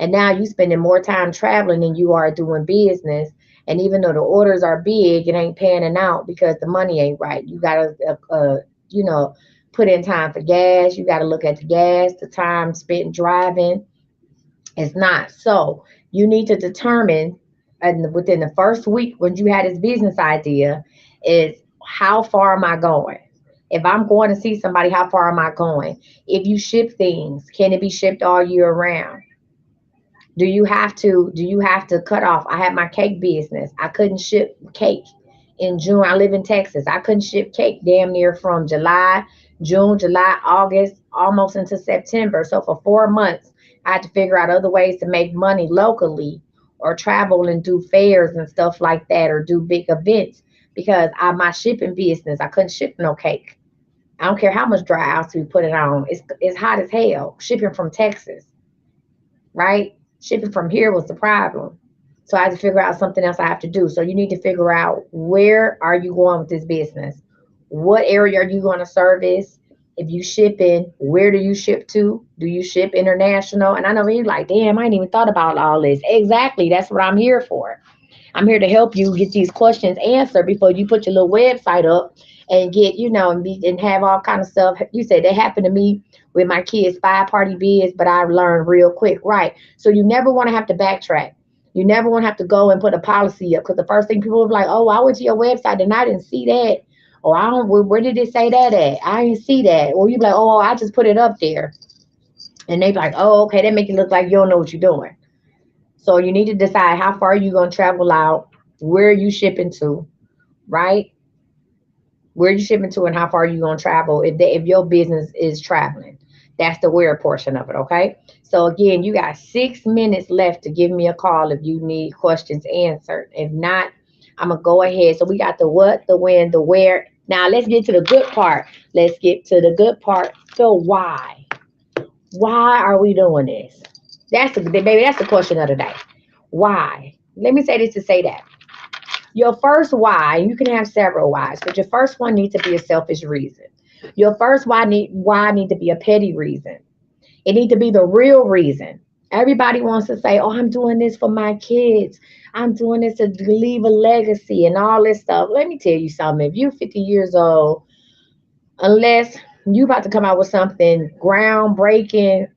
And now you spending more time traveling than you are doing business. And even though the orders are big, it ain't panning out because the money ain't right. You gotta, you know, put in time for gas. You gotta look at the gas, the time spent driving. It's not. So you need to determine, and within the first week when you had this business idea, is how far am I going? If I'm going to see somebody, how far am I going? If you ship things, can it be shipped all year round? Do you have to cut off? I had my cake business. I couldn't ship cake in June. I live in Texas. I couldn't ship cake damn near from June, July, August, almost into September. So for 4 months, I had to figure out other ways to make money locally or travel and do fairs and stuff like that or do big events because my shipping business, I couldn't ship no cake. I don't care how much dry ice we put it on. It's hot as hell. Shipping from Texas, right? Shipping from here was the problem. So I had to figure out something else I have to do. So you need to figure out, where are you going with this business? What area are you going to service? If you shipping, where do you ship to? Do you ship international? And I know you're like, damn, I ain't even thought about all this. Exactly. That's what I'm here for. I'm here to help you get these questions answered before you put your little website up and get, and have all kind of stuff. You said that happened to me with my kids' 5 party bids, but I learned real quick, right? So you never want to have to backtrack. You never want to have to go and put a policy up because the first thing people will be like, oh, I went to your website and I didn't see that. Or I don't, where did it say that at? I didn't see that. Or you be like, oh, I just put it up there. And they be like, oh, okay, that make it look like you don't know what you're doing. So you need to decide how far you going to travel out, where are you shipping to, right? Where you shipping to and how far you going to travel if your business is traveling. That's the where portion of it, okay? So again, you got 6 minutes left to give me a call if you need questions answered. If not, I'm going to go ahead. So we got the what, the when, the where. Now let's get to the good part. Let's get to the good part. The why. Why are we doing this? That's the question of the day. Why? Let me say this to say that. Your first why, you can have several whys, but your first one needs to be a selfish reason. Your first why need to be a petty reason. It need to be the real reason. Everybody wants to say, "Oh, I'm doing this for my kids. I'm doing this to leave a legacy and all this stuff." Let me tell you something. If you're 50 years old, unless you about to come out with something groundbreaking,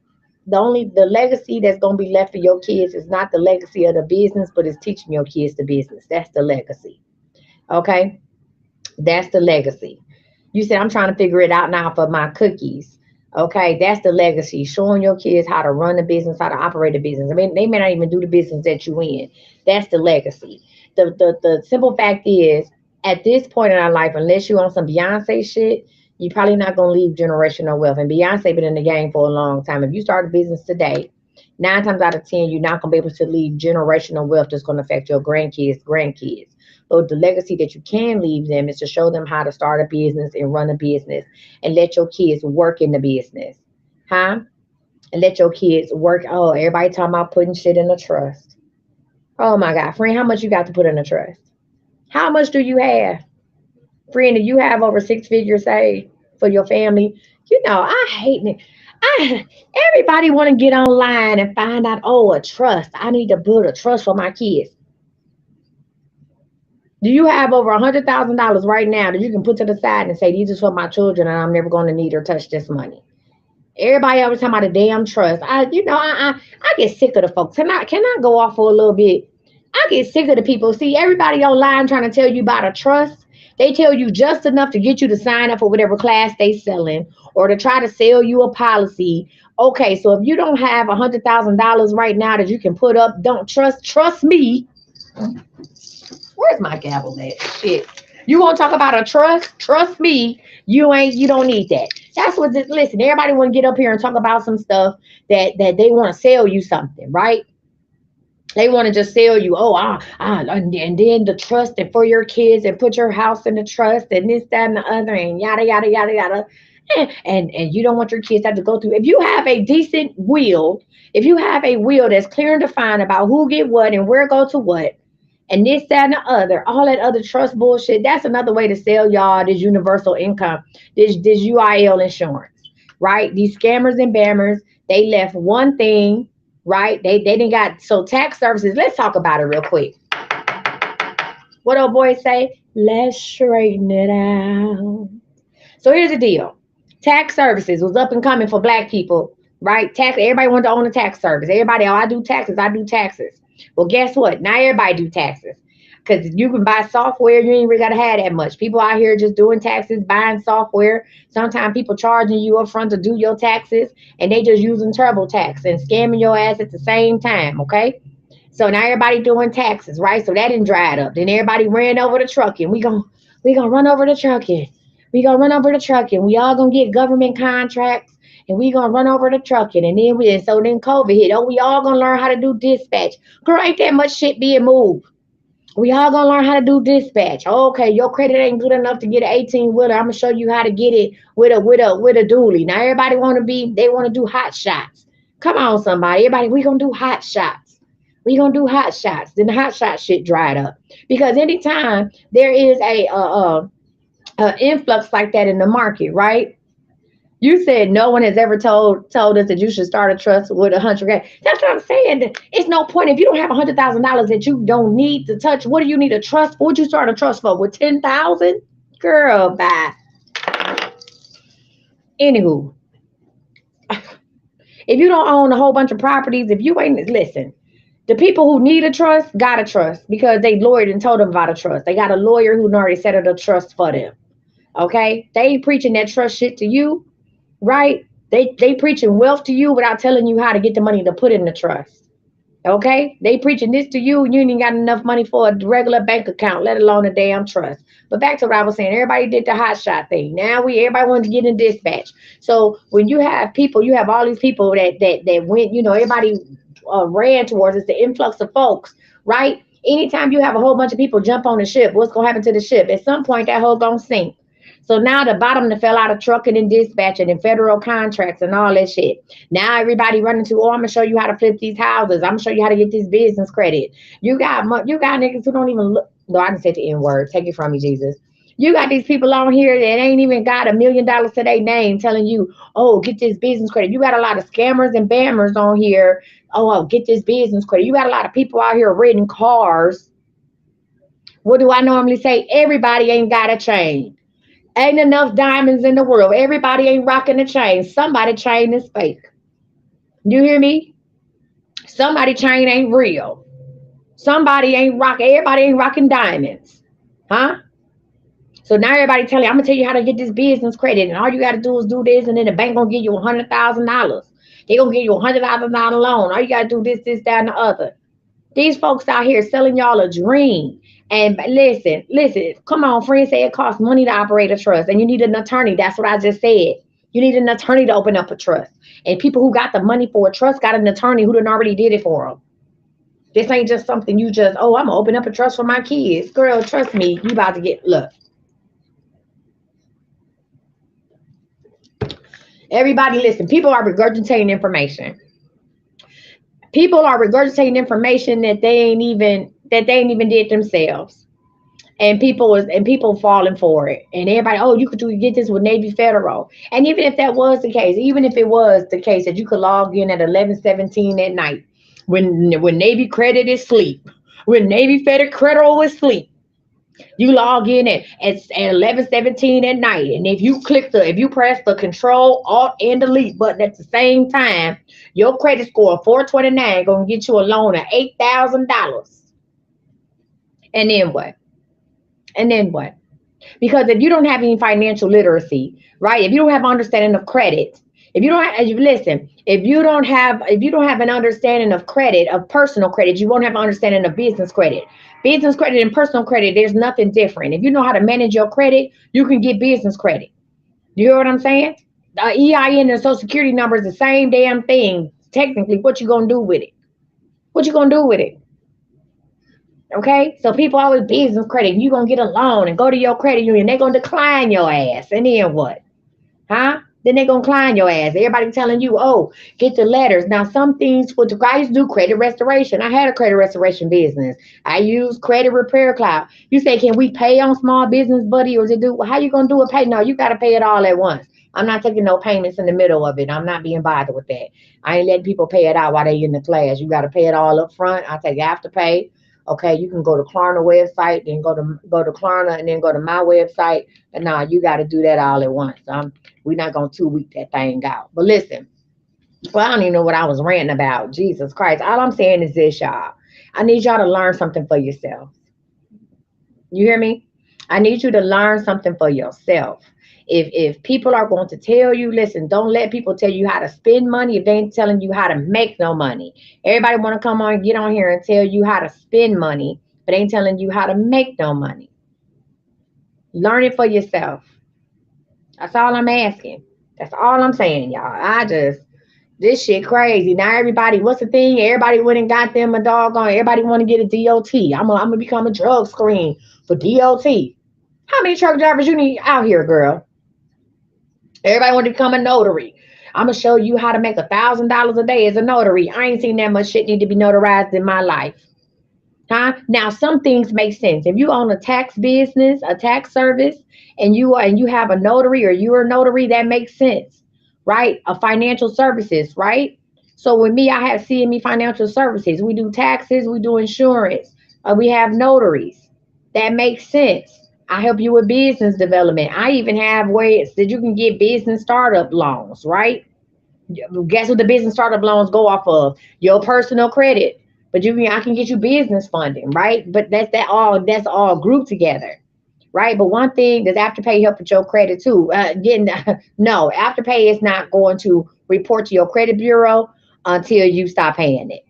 the legacy that's gonna be left for your kids is not the legacy of the business, but it's teaching your kids the business. That's the legacy. Okay, that's the legacy. You said I'm trying to figure it out now for my cookies. Okay, that's the legacy. Showing your kids how to run the business, how to operate the business. I mean, they may not even do the business that you in. That's the legacy. The simple fact is, at this point in our life, unless you on some Beyonce shit, you're probably not gonna leave generational wealth. And Beyonce been in the game for a long time. If you start a business today, 9 times out of 10, you're not gonna be able to leave generational wealth that's gonna affect your grandkids. But the legacy that you can leave them is to show them how to start a business and run a business and let your kids work in the business. Huh? And let your kids work. Oh, everybody talking about putting shit in a trust. Oh my God, friend, how much you got to put in a trust? How much do you have? Friend, do you have over 6 figures saved for your family? I hate it. I Everybody want to get online and find out, oh, a trust. I need to build a trust for my kids. Do you have over $100,000 right now that you can put to the side and say, these are for my children and I'm never going to need or touch this money? Everybody always talking about a damn trust. I get sick of the folks. Can I go off for a little bit? I get sick of the people. See, everybody online trying to tell you about a trust. They tell you just enough to get you to sign up for whatever class they selling or to try to sell you a policy. Okay, so if you don't have $100,000 right now that you can put up, don't trust me. Where's my gavel at? Shit. You want to talk about a trust? Trust me. You don't need that. That's what this, listen, everybody want to get up here and talk about some stuff that they want to sell you something, right? They want to just sell you, and then the trust and for your kids and put your house in the trust and this, that, and the other, and yada, yada, yada, yada. And you don't want your kids to have to go through. If you have a decent will, if you have a will that's clear and defined about who get what and where go to what, and this, that, and the other, all that other trust bullshit, that's another way to sell y'all this universal income, this UIL insurance, right? These scammers and bammers, they left one thing, right? They didn't got, so tax services, let's talk about it real quick. What old boy say? Let's straighten it out. So here's the deal. Tax services was up and coming for black people, right? Tax, everybody wanted to own a tax service. Everybody, oh, I do taxes. Well, guess what? Now everybody do taxes. Because you can buy software, you ain't really got to have that much. People out here just doing taxes, buying software. Sometimes people charging you up front to do your taxes, and they just using TurboTax and scamming your ass at the same time, okay? So now everybody doing taxes, right? So that didn't dry it up. Then everybody ran over the trucking. We gonna run over the trucking. We gonna run over the trucking. We all gonna get government contracts and we gonna run over the trucking. And then COVID hit. Oh, we all gonna learn how to do dispatch. Girl, ain't that much shit being moved. We all gonna learn how to do dispatch. Okay, your credit ain't good enough to get an 18 wheeler. I'm gonna show you how to get it with a dually. Now everybody they wanna do hot shots. Come on, somebody. Everybody, we gonna do hot shots. We gonna do hot shots. Then the hot shot shit dried up. Because anytime there is a influx like that in the market, right? You said no one has ever told us that you should start a trust with 100K. That's what I'm saying. It's no point if you don't have $100,000 that you don't need to touch. What do you need a trust for? What'd you start a trust for? With 10,000? Girl, bye. Anywho, if you don't own a whole bunch of properties, if you ain't listen, the people who need a trust got a trust because they lawyered and told them about a trust. They got a lawyer who already set up a trust for them. Okay, they ain't preaching that trust shit to you. Right? They preaching wealth to you without telling you how to get the money to put in the trust. Okay? They preaching this to you and you ain't got enough money for a regular bank account, let alone a damn trust. But back to what I was saying, everybody did the hot shot thing. Now everybody wanted to get in dispatch. So when you have people, you have all these people that went, everybody ran towards it's the influx of folks, right? Anytime you have a whole bunch of people jump on the ship, what's gonna happen to the ship? At some point that whole gonna sink. So now the bottom that fell out of trucking and dispatching and federal contracts and all that shit. Now everybody running to, I'm gonna show you how to flip these houses. I'm gonna show you how to get this business credit. You got niggas who don't even look. No, I can say the N word. Take it from me, Jesus. You got these people on here that ain't even got $1 million to their name telling you, oh, get this business credit. You got a lot of scammers and bammers on here. Oh, get this business credit. You got a lot of people out here renting cars. What do I normally say? Everybody ain't got a chain. Ain't enough diamonds in the world. Everybody ain't rocking a chain. Somebody chain is fake. You hear me? Somebody chain ain't real. Somebody ain't rocking. Everybody ain't rocking diamonds. Huh? So now everybody telling you, I'm gonna tell you how to get this business credit, and all you gotta do is do this, and then the bank gonna give you $100,000. They gonna give you $100,000 loan. All you gotta do this, that, and the other. These folks out here selling y'all a dream. And listen, come on, friends say it costs money to operate a trust, and you need an attorney. That's what I just said. You need an attorney to open up a trust. And people who got the money for a trust got an attorney who done already did it for them. This ain't just something you just, I'm gonna open up a trust for my kids. Girl, trust me, you about to look. Everybody listen, people are regurgitating information. People are regurgitating information that they ain't even did themselves. And people falling for it. And everybody, you could get this with Navy Federal. And even if that was the case, even if it was the case that you could log in at 11:17 at night when Navy credit is asleep, when Navy Federal is asleep, You log in at 11:17 at night, and if you press the Control Alt and Delete button at the same time, your credit score of 429 gonna get you a loan of $8,000. And then what? And then what? Because if you don't have any financial literacy, right? If you don't have understanding of credit, if you don't have, listen, if you don't have an understanding of credit, of personal credit, you won't have an understanding of business credit. Business credit and personal credit, there's nothing different. If you know how to manage your credit, you can get business credit. You hear what I'm saying? The EIN and social security number is the same damn thing. Technically, what you gonna do with it? What you gonna do with it? Okay, so people always business credit. You gonna get a loan and go to your credit union. They gonna decline your ass, and then what? Huh? Then they gonna decline your ass. Everybody telling you, oh, get the letters. Now, some things for the guys do credit restoration. I had a credit restoration business. I use Credit Repair Cloud. You say, can we pay on small business, buddy, or is it do? How you gonna do a pay? No, you gotta pay it all at once. I'm not taking no payments in the middle of it. I'm not being bothered with that. I ain't letting people pay it out while they in the class. You gotta pay it all up front. I take Afterpay. Okay, you can go to Klarna website, then go to Klarna, and then go to my website. And now you got to do that all at once. We're not gonna 2 week that thing out. But listen, well, I don't even know what I was ranting about. Jesus Christ! All I'm saying is this, y'all. I need y'all to learn something for yourself. You hear me? I need you to learn something for yourself. If people are going to tell you, listen, don't let people tell you how to spend money if they ain't telling you how to make no money. Everybody want to come on, get on here and tell you how to spend money, but ain't telling you how to make no money. Learn it for yourself. That's all I'm asking. That's all I'm saying, y'all. This shit crazy. Now everybody, what's the thing? Everybody went and got them a doggone. Everybody want to get a DOT. I'm gonna become a drug screen for DOT. How many truck drivers you need out here, girl? Everybody want to become a notary. I'm gonna show you how to make $1,000 a day as a notary. I ain't seen that much shit need to be notarized in my life. Huh? Now some things make sense. If you own a tax business, a tax service, and you have a notary or you're a notary, that makes sense, right? A financial services, right? So with me, I have CME Financial Services. We do taxes, we do insurance, we have notaries. That makes sense. I help you with business development. I even have ways that you can get business startup loans, right? Guess what the business startup loans go off of? Your personal credit. But I can get you business funding, right? But that's all grouped together, right? But one thing, does Afterpay help with your credit too? Getting no, Afterpay is not going to report to your credit bureau until you stop paying it.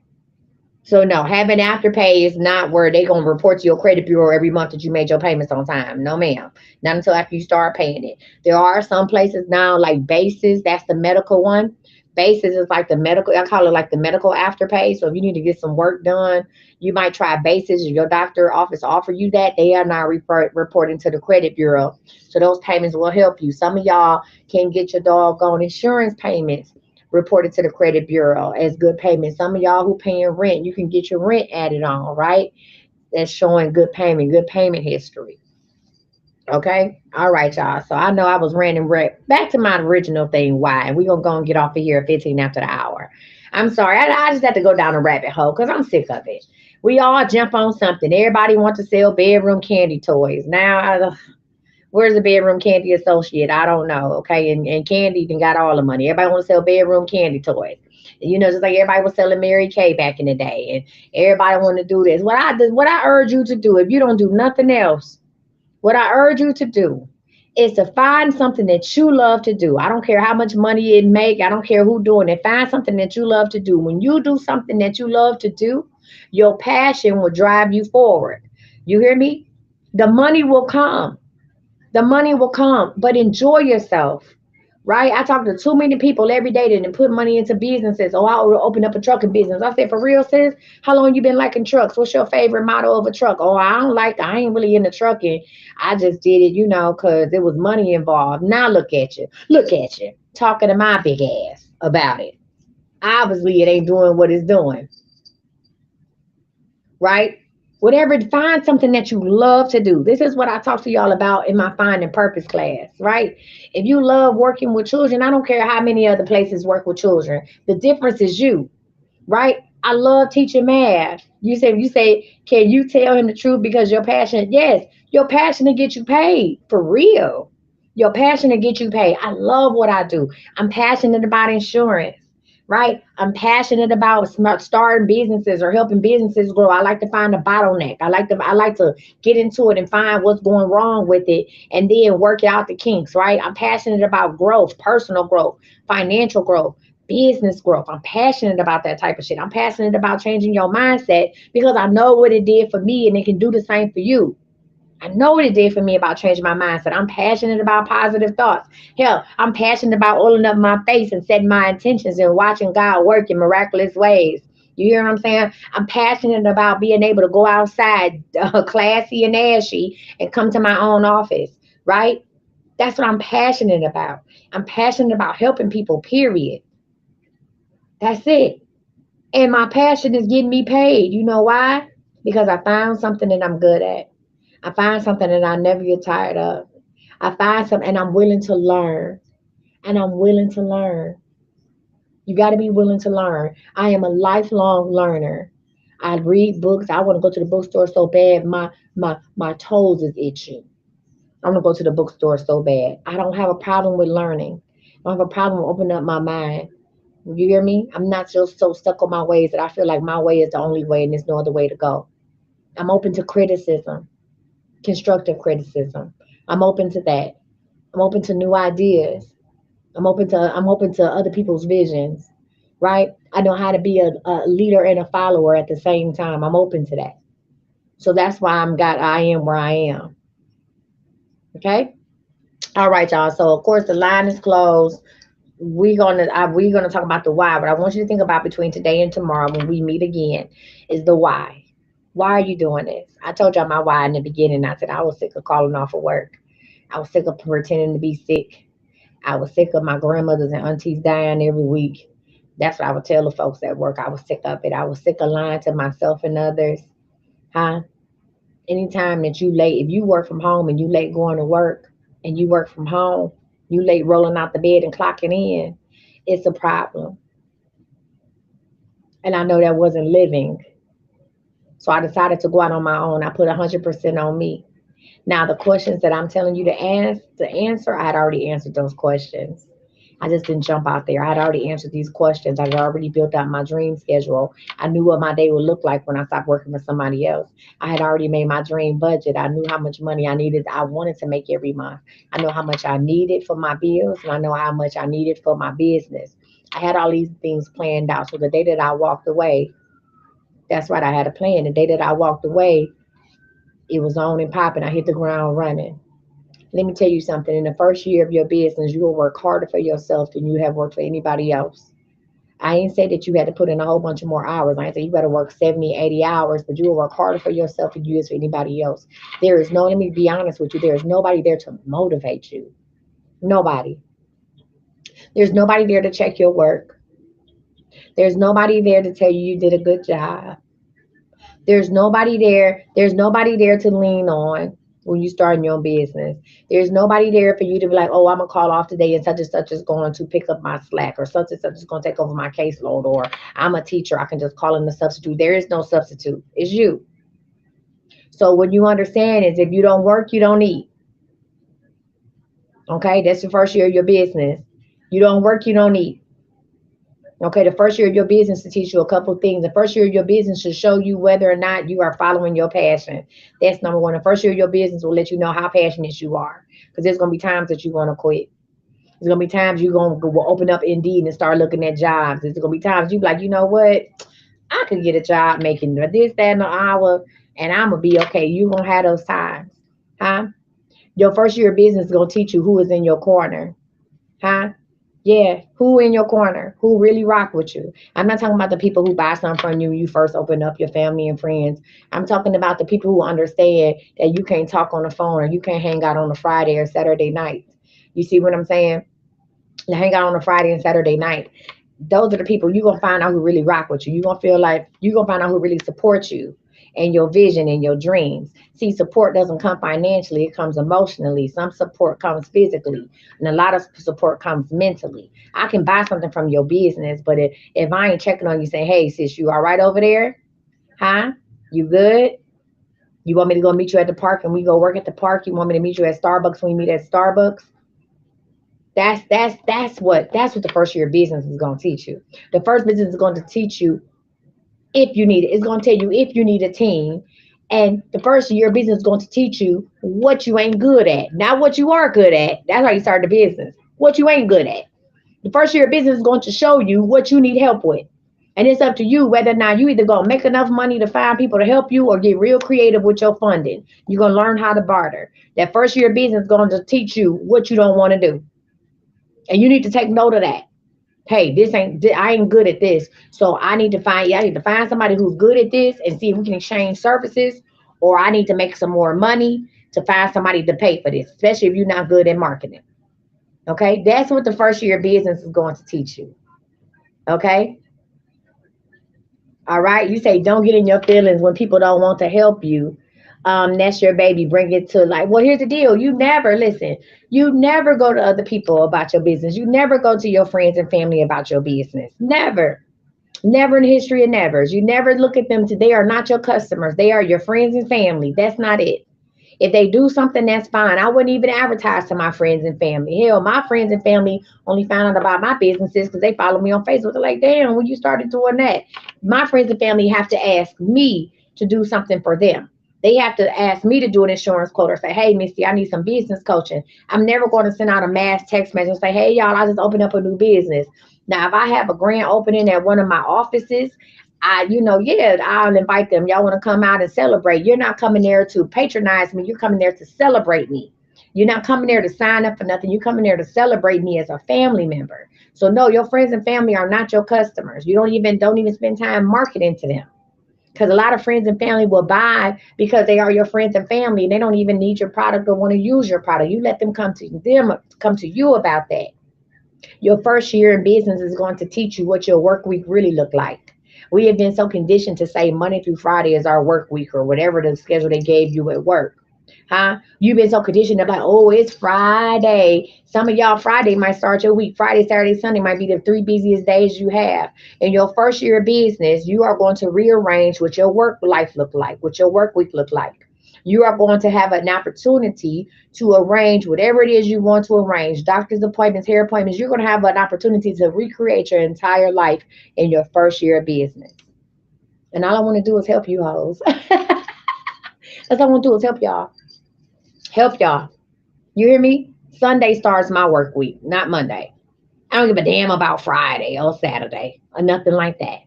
So no, having Afterpay is not where they're gonna report to your credit bureau every month that you made your payments on time. No, ma'am. Not until after you start paying it. There are some places now like Basis, that's the medical one. Basis is like the medical, I call it like the medical Afterpay. So if you need to get some work done, you might try Basis. If your doctor office offer you that, they are now reporting to the credit bureau. So those payments will help you. Some of y'all can get your doggone insurance payments reported to the credit bureau as good payment. Some of y'all who paying rent, you can get your rent added on, right? That's showing good payment history. Okay. All right, y'all. So I know I was ranting back to my original thing. Why? And we're gonna go and get off of here at 15 after the hour. I'm sorry. I just had to go down a rabbit hole because I'm sick of it. We all jump on something. Everybody wants to sell bedroom candy toys. Now where's the bedroom candy associate? I don't know. Okay. And Candy even got all the money. Everybody want to sell bedroom candy toys. You know, just like everybody was selling Mary Kay back in the day. And everybody want to do this. What I urge you to do, if you don't do nothing else, what I urge you to do is to find something that you love to do. I don't care how much money it make. I don't care who doing it. Find something that you love to do. When you do something that you love to do, your passion will drive you forward. You hear me? The money will come. The money will come, but enjoy yourself, right? I talk to too many people every day that put money into businesses. Oh, I'll open up a trucking business. I said, for real, sis? How long you been liking trucks? What's your favorite model of a truck? Oh, I ain't really into trucking. I just did it, because there was money involved. Now look at you. Look at you. Talking to my big ass about it. Obviously, it ain't doing what it's doing, right? Whatever, find something that you love to do. This is what I talk to y'all about in my Finding Purpose class, right? If you love working with children, I don't care how many other places work with children. The difference is you, right? I love teaching math. You say, can you tell him the truth because you're passionate? Yes, your passion to get you paid for real. Your passion to get you paid. I love what I do. I'm passionate about insurance, right? I'm passionate about starting businesses or helping businesses grow. I like to find a bottleneck. I like to get into it and find what's going wrong with it and then work out the kinks, right? I'm passionate about growth, personal growth, financial growth, business growth. I'm passionate about that type of shit. I'm passionate about changing your mindset because I know what it did for me and it can do the same for you. I know what it did for me about changing my mindset. I'm passionate about positive thoughts. Hell, I'm passionate about oiling up my face and setting my intentions and watching God work in miraculous ways. You hear what I'm saying? I'm passionate about being able to go outside, classy and ashy, and come to my own office, right? That's what I'm passionate about. I'm passionate about helping people, period. That's it. And my passion is getting me paid. You know why? Because I found something that I'm good at. I find something that I never get tired of. I find something and I'm willing to learn. And I'm willing to learn. You got to be willing to learn. I am a lifelong learner. I read books. I want to go to the bookstore so bad. My toes is itching. I want to go to the bookstore so bad. I don't have a problem with learning. I don't have a problem with opening up my mind. You hear me? I'm not just so stuck on my ways that I feel like my way is the only way and there's no other way to go. I'm open to criticism, constructive criticism. I'm open to that. I'm open to new ideas. I'm open to other people's visions, right? I know how to be a leader and a follower at the same time. I'm open to that. So that's why I am where I am. Okay? All right, y'all. So of course the line is closed. We're gonna talk about the why, but I want you to think about between today and tomorrow when we meet again is the why. Why are you doing this? I told y'all my why in the beginning. I said I was sick of calling off of work. I was sick of pretending to be sick. I was sick of my grandmothers and aunties dying every week. That's what I would tell the folks at work. I was sick of it. I was sick of lying to myself and others. Huh? Anytime that you late, if you work from home and you late going to work and you work from home, you late rolling out the bed and clocking in, it's a problem. And I know that wasn't living. So I decided to go out on my own. I put 100% on me. Now, the questions that I'm telling you to answer, I had already answered those questions. I just didn't jump out there. I had already answered these questions. I had already built out my dream schedule. I knew what my day would look like when I stopped working for somebody else. I had already made my dream budget. I knew how much money I wanted to make every month. I know how much I needed for my bills, and I know how much I needed for my business. I had all these things planned out. So the day that I walked away, that's right, I had a plan. The day that I walked away, it was on and popping. I hit the ground running. Let me tell you something. In the first year of your business, you will work harder for yourself than you have worked for anybody else. I ain't say that you had to put in a whole bunch of more hours. I ain't say you got to work 70, 80 hours, but you will work harder for yourself than you is for anybody else. Let me be honest with you, there is nobody there to motivate you. Nobody. There's nobody there to check your work. There's nobody there to tell you you did a good job. There's nobody there. There's nobody there to lean on when you start your own business. There's nobody there for you to be like, oh, I'm gonna call off today and such is going to pick up my slack or such and such is gonna take over my caseload or I'm a teacher. I can just call in the substitute. There is no substitute. It's you. So what you understand is if you don't work, you don't eat. Okay, that's the first year of your business. You don't work, you don't eat. Okay, the first year of your business to teach you a couple of things. The first year of your business should show you whether or not you are following your passion. That's number one. The first year of your business will let you know how passionate you are. Because there's going to be times that you're going to quit. There's going to be times you're going to open up Indeed and start looking at jobs. There's going to be times you be like, you know what? I could get a job making this, that, and an hour, and I'm going to be okay. You're going to have those times. Huh? Your first year of business is going to teach you who is in your corner. Huh? Yeah, who in your corner? Who really rock with you? I'm not talking about the people who buy something from you when you first open up your family and friends. I'm talking about the people who understand that you can't talk on the phone or you can't hang out on a Friday or Saturday night. You see what I'm saying? To hang out on a Friday and Saturday night. Those are the people you're gonna find out who really rock with you. You're gonna feel like you're gonna find out who really supports you. and your vision and your dreams. See, support doesn't come financially, it comes emotionally. Some support comes physically, and a lot of support comes mentally. I can buy something from your business, but if I ain't checking on you saying, hey, sis, you all right over there? Huh? You good? You want me to go meet you at the park and we go work at the park? You want me to meet you at Starbucks when we meet at Starbucks? That's what the first year of business is going to teach you. The first business is going to teach you if you need it. It's going to tell you if you need a team. And the first year of business is going to teach you what you ain't good at, not what you are good at. That's why you start the business. What you ain't good at. The first year of business is going to show you what you need help with. And it's up to you whether or not you either gonna make enough money to find people to help you or get real creative with your funding. You're gonna learn how to barter. That first year of business is going to teach you what you don't want to do. And you need to take note of that. Hey, I ain't good at this. So I need to find somebody who's good at this and see if we can exchange services, or I need to make some more money to find somebody to pay for this, especially if you're not good at marketing. Okay, that's what the first year of business is going to teach you. Okay, all right. You say don't get in your feelings when people don't want to help you. That's your baby. Bring it to like, well, here's the deal. You never listen. You never go to other people about your business. You never go to your friends and family about your business. Never. Never in the history of nevers. You never look at them. They are not your customers. They are your friends and family. That's not it. If they do something, that's fine. I wouldn't even advertise to my friends and family. Hell, my friends and family only found out about my businesses because they follow me on Facebook. They're like, damn, when you started doing that? My friends and family have to ask me to do something for them. They have to ask me to do an insurance quote or say, hey, Misty, I need some business coaching. I'm never going to send out a mass text message and say, hey, y'all, I just opened up a new business. Now, if I have a grand opening at one of my offices, yeah, I'll invite them. Y'all want to come out and celebrate. You're not coming there to patronize me. You're coming there to celebrate me. You're not coming there to sign up for nothing. You're coming there to celebrate me as a family member. So no, your friends and family are not your customers. You don't even spend time marketing to them. Because a lot of friends and family will buy because they are your friends and family, and they don't even need your product or want to use your product. You let them come to you about that. Your first year in business is going to teach you what your work week really look like. We have been so conditioned to say Monday through Friday is our work week or whatever the schedule they gave you at work. Huh? You've been so conditioned to like, oh, it's Friday. Some of y'all Friday might start your week. Friday, Saturday, Sunday might be the three busiest days you have. In your first year of business, you are going to rearrange what your work life look like, what your work week look like. You are going to have an opportunity to arrange whatever it is you want to arrange, doctor's appointments, hair appointments. You're going to have an opportunity to recreate your entire life in your first year of business. And all I want to do is help you hoes. That's all I want to do is help y'all. Help y'all. You hear me? Sunday starts my work week, not Monday. I don't give a damn about Friday or Saturday or nothing like that.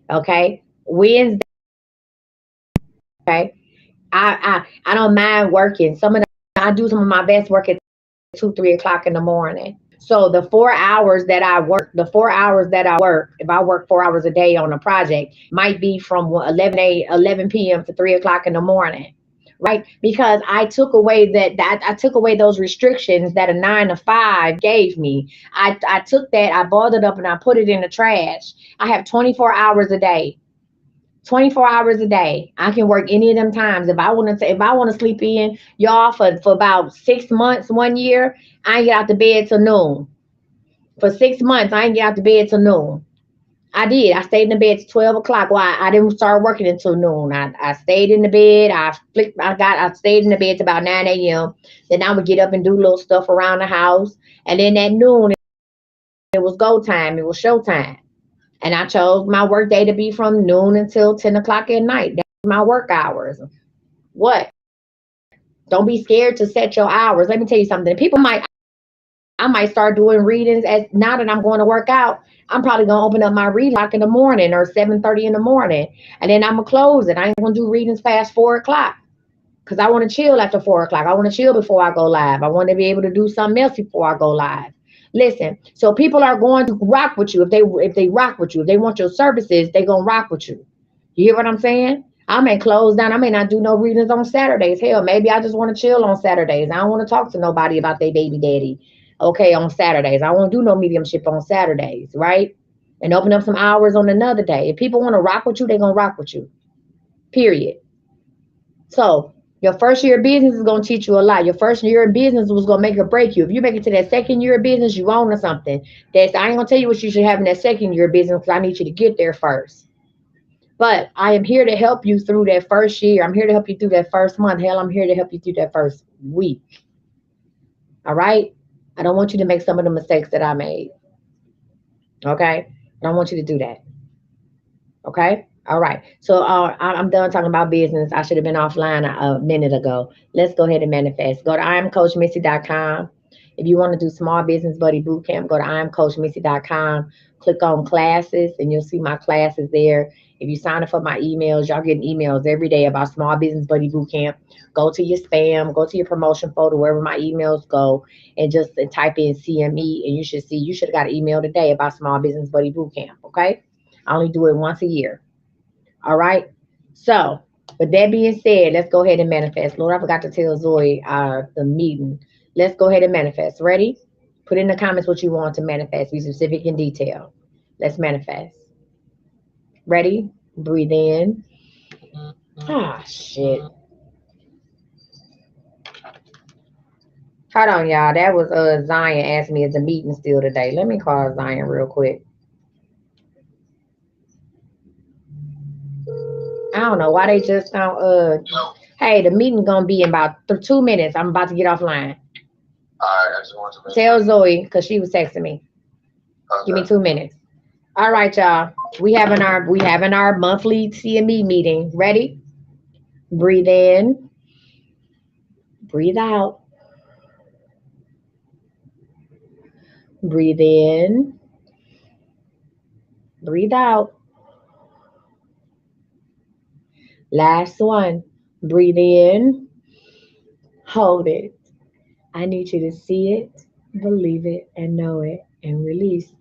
Okay? Wednesday, okay? I don't mind working. I do some of my best work at 2, 3 o'clock in the morning. So the 4 hours that I work, if I work 4 hours a day on a project, might be from 11 p.m. to 3 o'clock in the morning, right? Because I took away those restrictions that a 9 to 5 gave me. I took that, I balled it up, and I put it in the trash. I have 24 hours a day. 24 hours a day. I can work any of them times. If I want to sleep in, y'all, for about 6 months, 1 year, I ain't get out the bed till noon. For 6 months, I ain't get out the bed till noon. I did. I stayed in the bed till 12 o'clock. Why? I didn't start working until noon. I stayed in the bed. I stayed in the bed till about 9 a.m. Then I would get up and do little stuff around the house. And then at noon, it was go time. It was show time. And I chose my work day to be from noon until 10 o'clock at night. That's my work hours. What? Don't be scared to set your hours. Let me tell you something. I might start doing readings as now that I'm going to work out. I'm probably gonna open up my reading like in the morning or 7:30 in the morning. And then I'm gonna close it. I ain't gonna do readings past 4 o'clock. Because I want to chill after 4 o'clock. I want to chill before I go live. I want to be able to do something else before I go live. Listen, so people are going to rock with you if they rock with you. If they want your services, they're gonna rock with you. You hear what I'm saying? I may close down. I may not do no readings on Saturdays. Hell, maybe I just want to chill on Saturdays. I don't want to talk to nobody about their baby daddy. Okay, on Saturdays. I won't do no mediumship on Saturdays, right? And open up some hours on another day. If people want to rock with you, they're gonna rock with you. period. So your first year of business is gonna teach you a lot. Your first year in business was gonna make or break you. If you make it to that second year of business, you own or something. That's I ain't gonna tell you what you should have in that second year of business because I need you to get there first. But I am here to help you through that first year. I'm here to help you through that first month. Hell, I'm here to help you through that first week. All right. I don't want you to make some of the mistakes that I made. Okay. I don't want you to do that. Okay. All right. So I'm done talking about business. I should have been offline a minute ago. Let's go ahead and manifest. Go to IamCoachMissy.com. If you want to do small business buddy boot camp, go to IamCoachMissy.com. Click on classes and you'll see my classes there. If you sign up for my emails, y'all getting emails every day about small business buddy boot camp. Go to your spam, go to your promotion folder, wherever my emails go, and just type in CME and you should see you should have got an email today about small business buddy boot camp. Okay. I only do it once a year. All right. So, with that being said, let's go ahead and manifest. Lord, I forgot to tell Zoe the meeting. Let's go ahead and manifest. Ready? Put in the comments what you want to manifest. Be specific and detailed. Let's manifest. Ready? Breathe in. Ah, shit. Hold on, y'all. That was Zion asked me, is the meeting still today? Let me call Zion real quick. I don't know why they just don't. Hey, the meeting gonna be in about 2 minutes. I'm about to get offline. Alright, I just want to tell Zoe because she was texting me. Okay. Give me 2 minutes. All right, y'all. We having our monthly CME meeting. Ready? Breathe in. Breathe out. Breathe in. Breathe out. Last one. Breathe in. Hold it. I need you to see it, believe it, and know it, and release.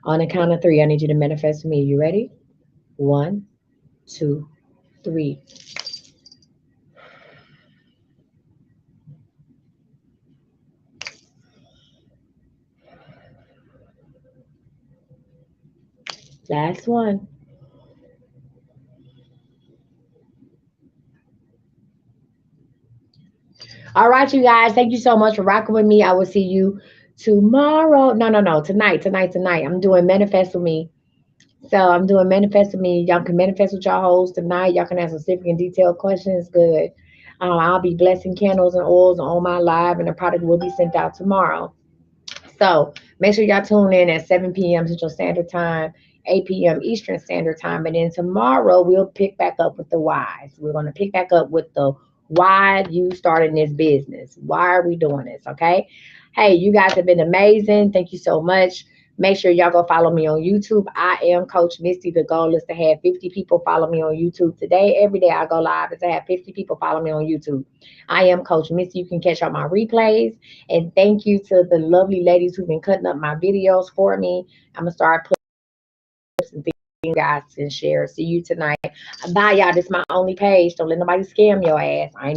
On the count of three, I need you to manifest for me. You ready? 1, 2, 3. Last one. All right, you guys. Thank you so much for rocking with me. I will see you tomorrow. No. Tonight. I'm doing manifest with me. So I'm doing manifest with me. Y'all can manifest with y'all hoes tonight. Y'all can ask specific and detailed questions. Good. I'll be blessing candles and oils on my live, and the product will be sent out tomorrow. So make sure y'all tune in at 7 p.m. Central Standard Time, 8 p.m. Eastern Standard Time. And then tomorrow we'll pick back up with the whys. We're going to pick back up with the why you started this business. Why are we doing this? Okay. Hey, you guys have been amazing. Thank you so much. Make sure y'all go follow me on YouTube. I am Coach Misty. The goal is to have 50 people follow me on YouTube today. Every day I go live is to have 50 people follow me on YouTube. I am Coach Misty. You can catch all my replays. And thank you to the lovely ladies who've been cutting up my videos for me. I'm going to start putting some things you guys can share. See you tonight. Bye, y'all. This is my only page. Don't let nobody scam your ass. I ain't